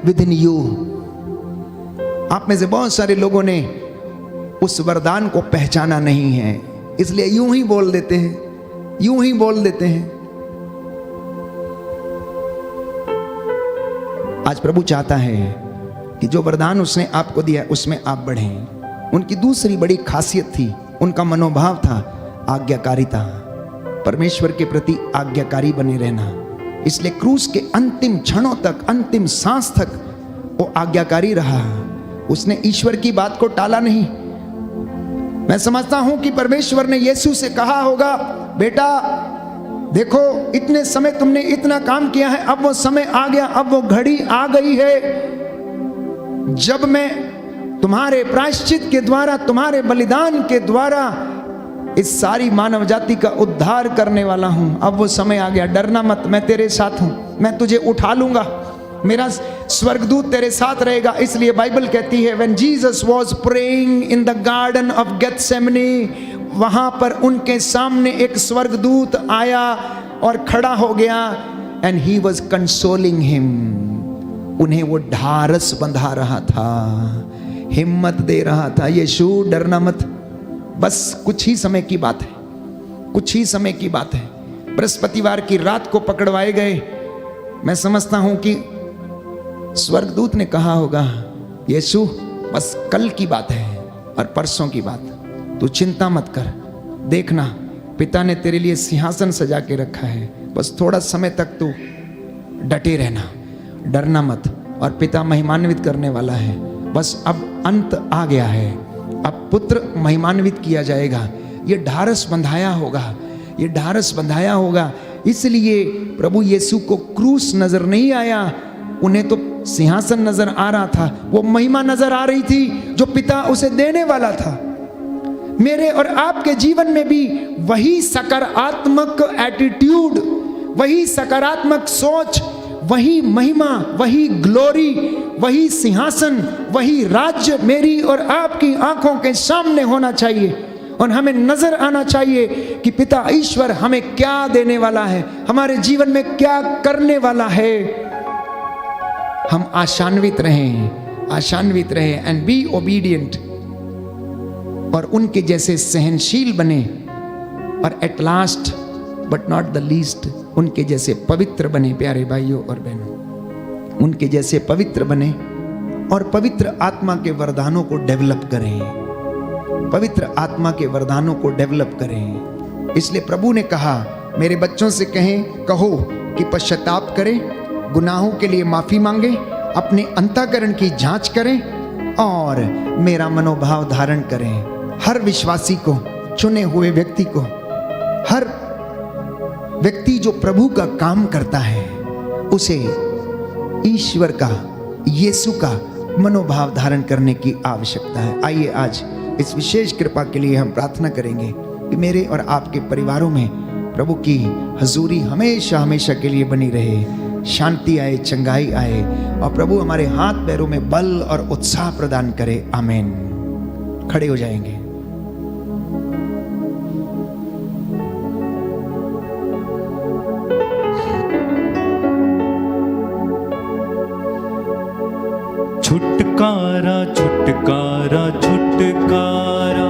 within you. आप में से बहुत सारे लोगों ने उस वरदान को पहचाना नहीं है, इसलिए यूं ही बोल देते हैं, यूं ही बोल देते हैं। आज प्रभु चाहता है कि जो वरदान उसने आपको दिया उसमें आप बढ़ें। उनकी दूसरी बड़ी खासियत थी, उनका मनोभाव था आज्ञाकारिता, परमेश्वर के प्रति आज्ञाकारी बने रहना। इसलिए क्रूस के अंतिम क्षणों तक, अंतिम सांस तक वो आज्ञाकारी रहा। उसने ईश्वर की बात को टाला नहीं। मैं समझता हूं कि परमेश्वर ने यीशु से कहा होगा, बेटा देखो इतने समय तुमने इतना काम किया है, अब वो समय आ गया, अब वो घड़ी आ गई है जब मैं तुम्हारे प्रायश्चित के द्वारा, तुम्हारे बलिदान के द्वारा इस सारी मानव जाति का उद्धार करने वाला हूं। अब वो समय आ गया, डरना मत, मैं तेरे साथ हूं, मैं तुझे उठा लूंगा, मेरा स्वर्गदूत तेरे साथ रहेगा। इसलिए बाइबल कहती है when Jesus was praying in the garden of Gethsemane, वहां पर उनके सामने एक स्वर्गदूत आया और खड़ा हो गया and he was consoling him, उन्हें वो ढारस बंधा रहा था, हिम्मत दे रहा था। यीशु डरना मत, बस कुछ ही समय की बात है, कुछ ही समय की बात है। बृहस्पतिवार की रात को पकड़वाए गए। मैं समझता हूं कि स्वर्गदूत ने कहा होगा, यीशु बस कल की बात है और परसों की बात, तू चिंता मत कर, देखना पिता ने तेरे लिए सिंहासन सजा के रखा है, बस थोड़ा समय तक तू डटे रहना, डरना मत, और पिता महिमान्वित करने वाला है। बस अब अंत आ गया है, अब पुत्र महिमान्वित किया जाएगा। ये ढारस बंधाया होगा, ये ढारस बंधाया होगा। इसलिए प्रभु यीशु को क्रूस नजर नहीं आया, उन्हें तो सिंहासन नजर आ रहा था, वो महिमा नजर आ रही थी जो पिता उसे देने वाला था। मेरे और आपके जीवन में भी वही सकारात्मक एटीट्यूड, वही सकारात्मक सोच, वही महिमा, वही ग्लोरी, वही सिंहासन, वही राज्य मेरी और आपकी आंखों के सामने होना चाहिए। और हमें नजर आना चाहिए कि पिता ईश्वर हमें क्या देने वाला है, हमारे जीवन में क्या करने वाला है। हम आशान्वित रहें, आशान्वित रहें एंड बी ओबीडियंट, और उनके जैसे सहनशील बने, और at last but not the least उनके जैसे पवित्र बने। प्यारे भाइयों और बहनों, उनके जैसे पवित्र बने और पवित्र आत्मा के वरदानों को डेवलप करें, पवित्र आत्मा के वरदानों को डेवलप करें। इसलिए प्रभु ने कहा, मेरे बच्चों से कहो कि पश्चाताप करें, गुनाहों के लिए माफी मांगे, अपने अंतःकरण की जांच करें और मेरा मनोभाव धारण करें। हर विश्वासी को, चुने हुए व्यक्ति को, हर व्यक्ति जो प्रभु का काम करता है उसे ईश्वर का, यीशु का मनोभाव धारण करने की आवश्यकता है। आइए आज इस विशेष कृपा के लिए हम प्रार्थना करेंगे कि मेरे और आपके परिवारों में प्रभु की हजूरी हमेशा हमेशा के लिए बनी रहे, शांति आए, चंगाई आए, और प्रभु हमारे हाथ पैरों में बल और उत्साह प्रदान करे। आमीन। खड़े हो जाएंगे। छुटकारा छुटकारा छुटकारा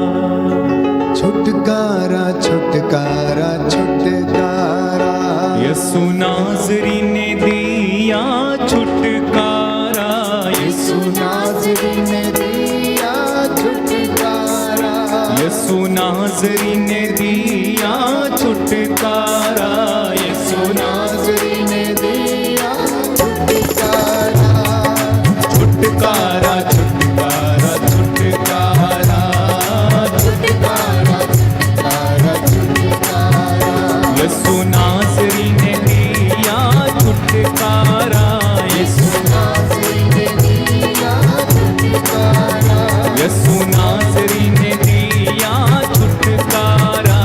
छुटकारा छुटकारा छुटकारा यसु नाज़री ने दिया छुटकारा यीशु नाज़री ने दिया छुटकारा यसु नाज़री ने दिया छुटकारा यसु नाज़री ने दिया छुटकारा छुटकारा छुटकारा छुटकारा छुटकारा छुटकारा छुटकारा यसु नाज़री ने दिया छुटकारा यीशु नाज़री ने दिया छुटकारा यसु नाज़री ने दिया छुटकारा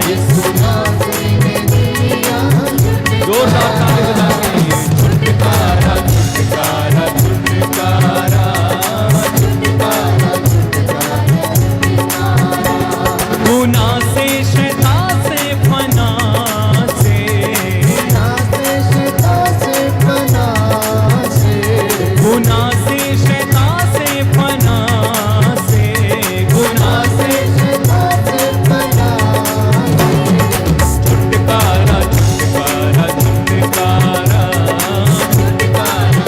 यीशु नाज़री ने दिया जोरदार ताली बजा के छुटकारा छुटकारा छुटकारा गुनाह से शैतान से फना से गुनाह से शैतान से फना से गुनाह से छुटकारा छुटकारा छुटकारा छुटकारा छुटकारा छुटकारा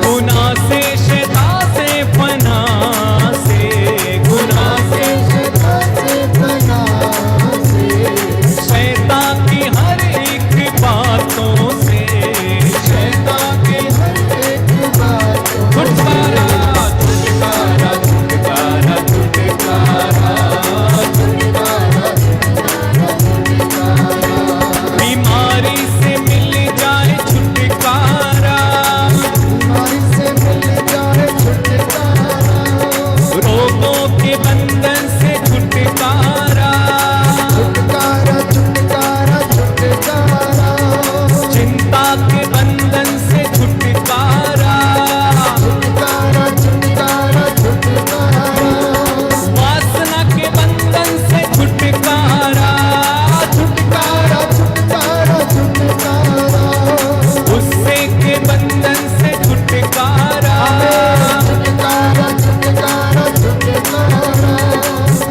गुनाह से शैतान से फना से गुनाह से शैतान की हर एक बातों से शैतान की हर एक बातों छुटकारा छुटकारा छुटकारा छुटकारा बीमारी से मिल जाए छुटकारा रोगों के बंधन से छुटकारा चिंता के बंधन से छुटकारा वासना के बंधन से छुटकारा गुस्से के बंधन से छुटकारा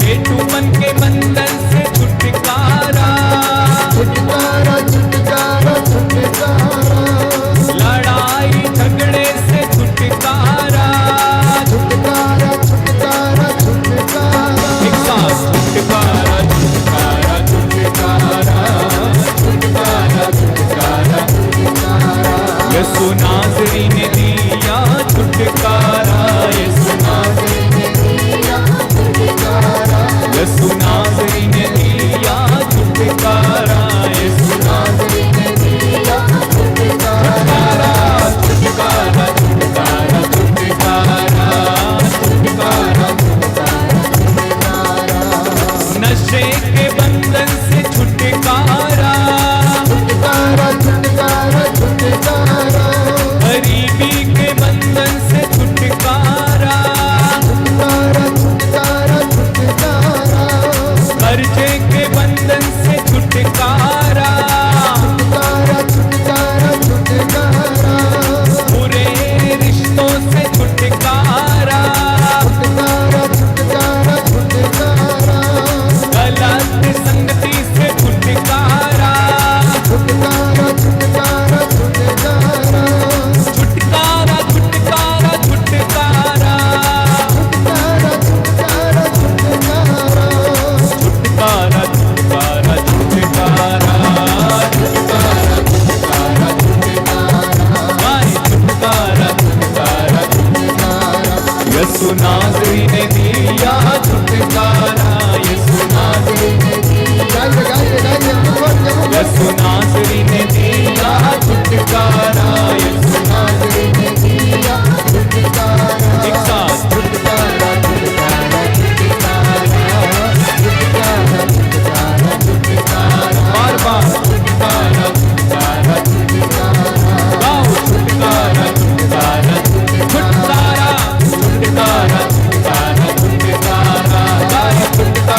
पेटूपन के बंधन से छुटकारा लड़ाई झगड़े से छुटकारा एक साथ छुटकारा छुटकारा छुटकारा छुटकारा छुटकारा यसु नाज़री ने दिया छुटकारा यसु नाज़री ने दिया छुटकारा यसु नाज़री ने दिया छुटकारा यसु नाज़री ने दिया छुटकारा छुटकारा छुटकारा छुटकारा छुटकारा नशे के बंधन से छुटकारा गरीबी के बंधन से छुटकारा कर्जे के बंधन से छुटकारा बुरे रिश्तों से छुटकारा गलत संगति से छुटकारा छुटकारा छुटकारा छुटकारा छुटकारा छुटकारा छुटकारा यसु नाज़री ने दिया छुटकारा यसु नाज़री ने दिया यसु नाज़री ने दिया छुटकारा यसु नाज़री ने दिया छुटकारा एक साथ छुटकारा छुटकारा छुटकारा छुटकारा छुटकारा बार बार छुटकारा छुटकारा छुटकारा गाओ छुटकारा छुटकारा छुटकारा छुटकारा छुटकारा छुटकारा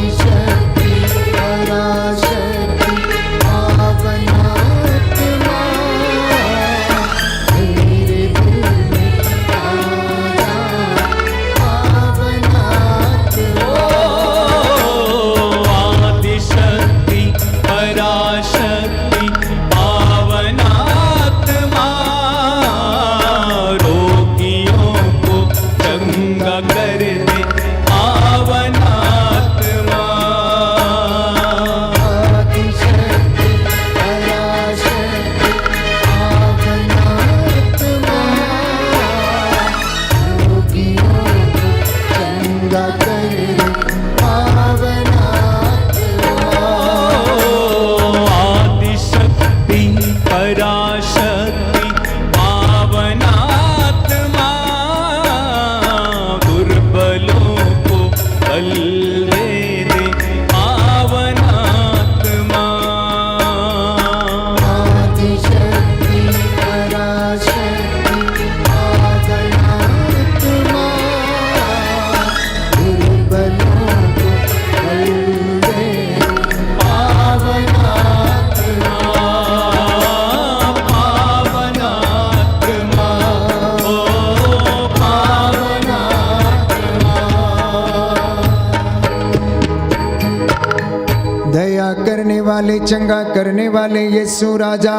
करने वाले, चंगा करने वाले यीशु राजा,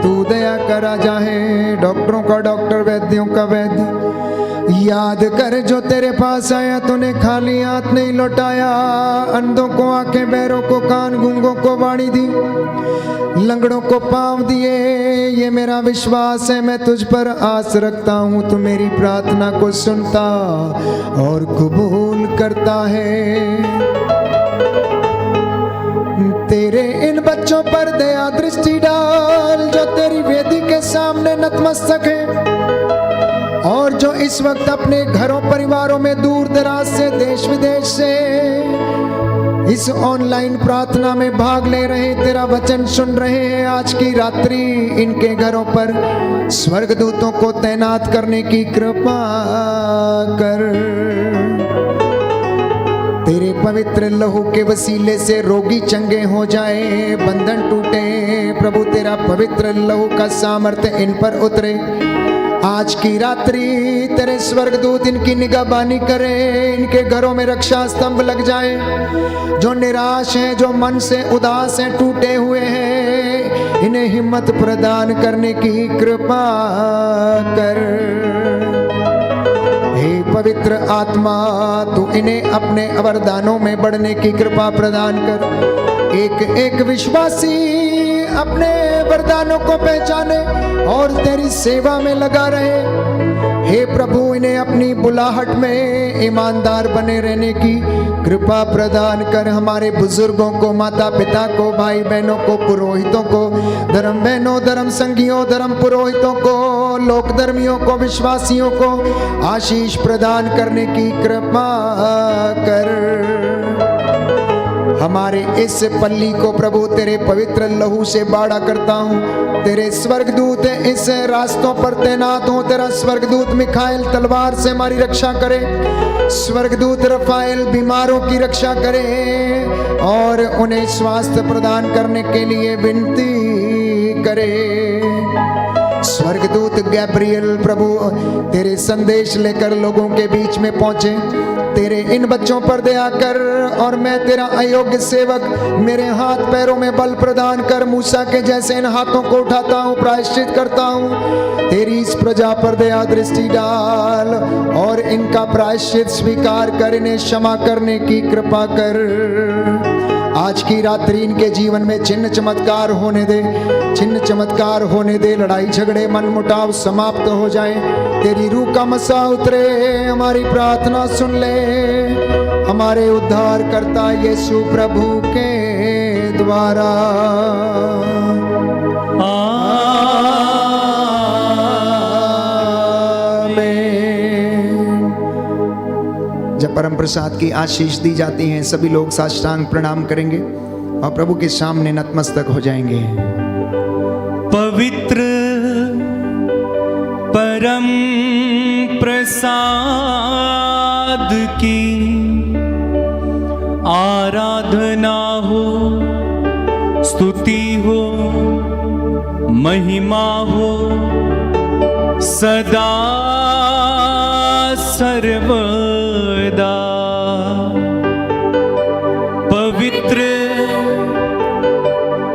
तू दया का राजा है, डॉक्टरों का डॉक्टर, वैद्यों का वैद्य। याद कर जो तेरे पास आया तूने खाली हाथ नहीं लौटाया। अंधों को आंखें, बहरों को कान, गूंगों को वाणी दी, लंगड़ों को पांव दिए। ये मेरा विश्वास है, मैं तुझ पर आस रखता हूँ, तू मेरी प्रार्थना को सुनता और कबूल करता है। तेरे इन बच्चों पर दया दृष्टि डाल जो तेरी वेदी के सामने नतमस्तक है और जो इस वक्त अपने घरों परिवारों में दूर दराज से, देश विदेश से इस ऑनलाइन प्रार्थना में भाग ले रहे, तेरा वचन सुन रहे हैं। आज की रात्रि इनके घरों पर स्वर्गदूतों को तैनात करने की कृपा कर। तेरे पवित्र लहू के वसीले से रोगी चंगे हो जाए, बंधन टूटे। प्रभु तेरा पवित्र लहू का सामर्थ्य इन पर उतरे। आज की रात्रि तेरे स्वर्गदूत इनकी निगाहबानी करें, इनके घरों में रक्षा स्तंभ लग जाए। जो निराश हैं, जो मन से उदास हैं, टूटे हुए हैं, इन्हें हिम्मत प्रदान करने की कृपा कर। हे पवित्र आत्मा, तू इन्हें अपने वरदानों में बढ़ने की कृपा प्रदान कर। एक एक विश्वासी अपने वरदानों को पहचाने और तेरी सेवा में लगा रहे। हे प्रभु, इन्हें अपनी बुलाहट में ईमानदार बने रहने की कृपा प्रदान कर। हमारे बुजुर्गों को, माता पिता को, भाई बहनों को, पुरोहितों को, धर्म बहनों, धर्म संघियों, धर्म पुरोहितों को, लोक धर्मियों को, विश्वासियों को आशीष प्रदान करने की कृपा कर। हमारे इस पल्ली को प्रभु तेरे पवित्र लहू से बाड़ा करता हूँ। तेरे स्वर्गदूत इस रास्तों पर तैनात हो। तेरा स्वर्गदूत मिखाइल तलवार से हमारी रक्षा करे, स्वर्गदूत रफाएल बीमारों की रक्षा करे और उन्हें स्वास्थ्य प्रदान करने के लिए विनती करे। स्वर्गदूत गैब्रियल प्रभु तेरे संदेश लेकर लोगों के बीच में पहुंचे। तेरे इन बच्चों पर दया कर और मैं तेरा अयोग्य सेवक, मेरे हाथ पैरों में बल प्रदान कर। मूसा के जैसे इन हाथों को उठाता हूँ, प्रायश्चित करता हूँ। तेरी इस प्रजा पर दया दृष्टि डाल और इनका प्रायश्चित स्वीकार कर, इन्हें क्षमा करने की कृपा कर। आज की रात्रि इनके जीवन में चिन्ह चमत्कार होने दे, चिन्ह चमत्कार होने दे। लड़ाई झगड़े, मन मुटाव समाप्त हो जाए। तेरी रूह का मसा उतरे। हमारी प्रार्थना सुन ले हमारे उद्धार करता यीशु प्रभु के द्वारा। जब परम प्रसाद की आशीष दी जाती है, सभी लोग साष्टांग प्रणाम करेंगे और प्रभु के सामने नतमस्तक हो जाएंगे। पवित्र परम प्रसाद की आराधना हो, स्तुति हो, महिमा हो सदा सर्वदा। पवित्र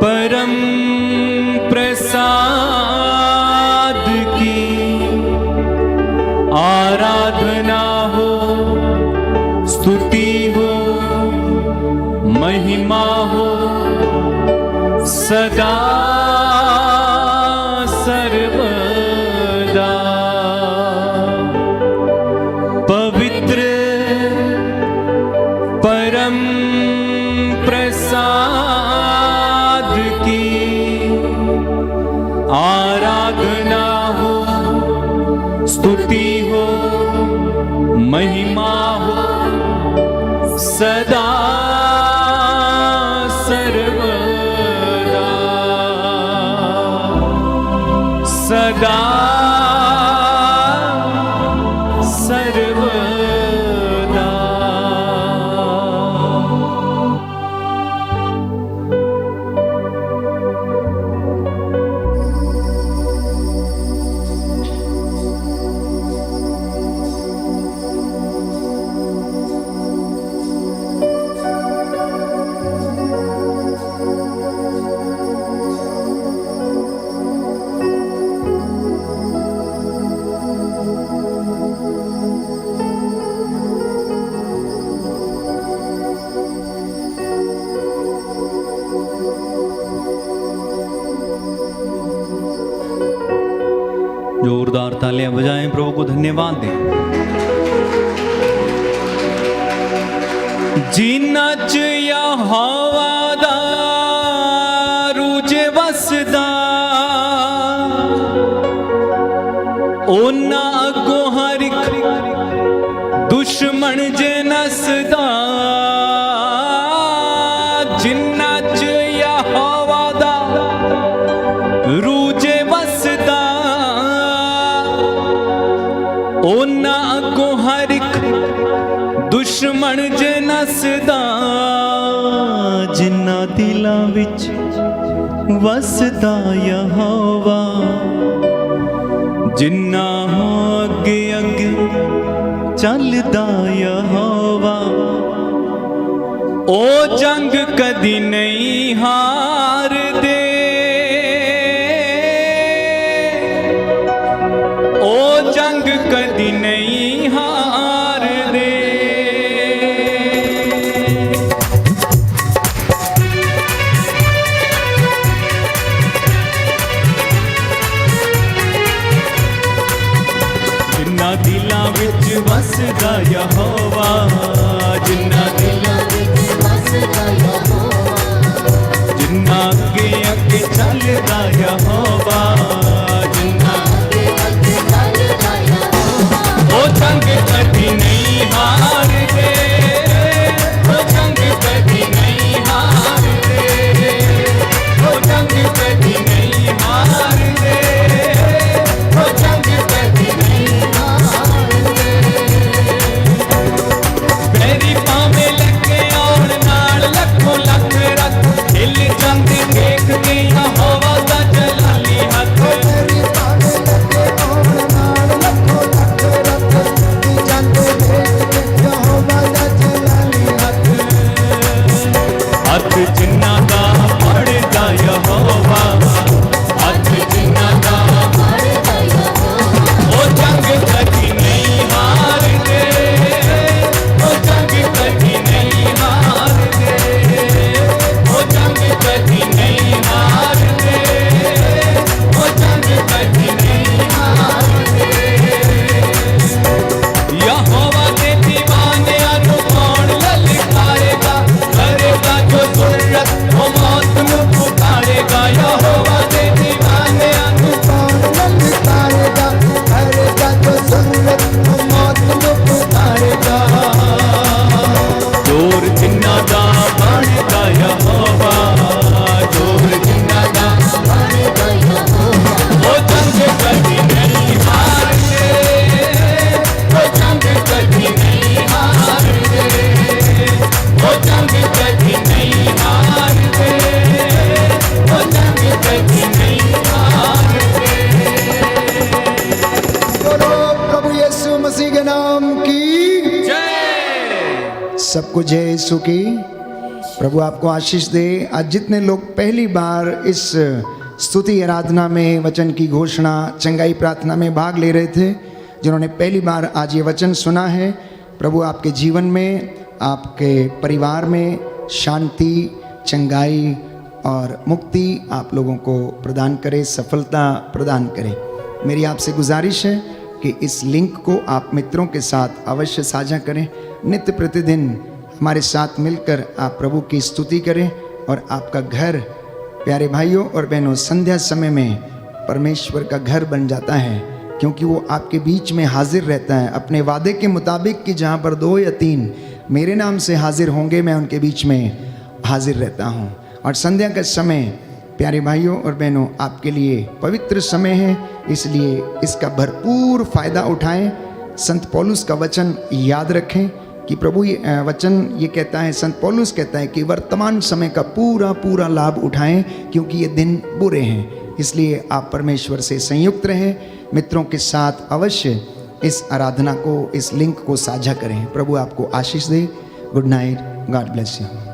परम प्रसाद की आराधना हो, स्तुति हो, महिमा हो सदा सर्वदा। पवित्र परम प्रसाद की आराधना हो, स्तुति हो, महिमा हो सदा सर्वदा। सदा सर्वदा। जोरदार तालियां बजाएं, प्रभु को धन्यवाद दें। जिन्ना च यहोवा दा रूजे वसदा, ओना अगों हर इक दुश्मन जे नसदा। जिन्ना च यहोवा दा रूजे वसदा, ओना अगों हर इक दुश्मन जे नसदा। जिन्ना दिलां विच वसदा यहोवा, जिन्ना हो अगे अगे चलदा यहोवा, ओ जंग कदी नहीं हार दे, ओ जंग कदी नहीं हार दे। जिन्ना दिलां विच वसदा यहोवा, जिन्ना दिलां विच वसदा यहोवा, जिन्ना अगे अगे चलदा यहोवा, जिन्ना अगे अगे चलदा यहोवा, ओ जंग कदी नहीं हार दे, ओ जंग कदी नहीं हार दे, ओ जंग कदी नहीं हार दे, ओ जंग कदी नहीं हार दे। मेरी पावे लगे और नाल लखों लख रख, हिल जंग देख के यहोवा दा जलाली हथ। मेरी पावे लगे और नाल लखों लख रख, जंग देख के यहोवा दा जलाली हथ। हथ जिन्ना दा पड़दा यहोवा, हथ जिन्ना दा पड़दा यहोवा, ओ जंग कदी नहीं हार दे, ओ जंग कदी नहीं हार दे, ओ जंग कदी नहीं हार दे, ओ जंग कदी नहीं हार दे। यहोवा दे दीवाने अनु कौन ललकारेगा, करेगा जो जरूरत वो मौत में पुकारेगा। यहोवा दे दीवाने अनु कौन ललकारेगा, करेगा जो जरूरत वो मौत में पुकारेगा। जोर जिन्ना दा बढ़दा यहोवा, जोर जिन्ना दा पड़दा यहोवा, ओ जंग कदी नहीं हार दे, ओ जंग कदी नहीं हार दे, ओ जंग कदी नहीं हार दे, ओ जंग कदी नहीं हार दे। बोलो प्रभु यीशु मसीह के नाम की जय। सबको जय यीशु की। प्रभु आपको आशीष दे। आज जितने लोग पहली बार इस स्तुति आराधना में वचन की घोषणा चंगाई प्रार्थना में भाग ले रहे थे, जिन्होंने पहली बार आज ये वचन सुना है, प्रभु आपके जीवन में, आपके परिवार में शांति, चंगाई और मुक्ति आप लोगों को प्रदान करे, सफलता प्रदान करे। मेरी आपसे गुजारिश है कि इस लिंक को आप मित्रों के साथ अवश्य साझा करें। नित्य प्रतिदिन हमारे साथ मिलकर आप प्रभु की स्तुति करें और आपका घर, प्यारे भाइयों और बहनों, संध्या समय में परमेश्वर का घर बन जाता है, क्योंकि वो आपके बीच में हाजिर रहता है अपने वादे के मुताबिक कि जहाँ पर 2 या 3 मेरे नाम से हाजिर होंगे, मैं उनके बीच में हाजिर रहता हूँ। और संध्या का समय प्यारे भाइयों और बहनों आपके लिए पवित्र समय है, इसलिए इसका भरपूर फ़ायदा उठाएं। संत पौलुस का वचन याद रखें कि प्रभु ये वचन ये कहता है, संत पौलुस कहता है कि वर्तमान समय का पूरा लाभ उठाएं, क्योंकि ये दिन बुरे हैं। इसलिए आप परमेश्वर से संयुक्त रहें। मित्रों के साथ अवश्य इस आराधना को, इस लिंक को साझा करें। प्रभु आपको आशीष दे। Good night, God bless you.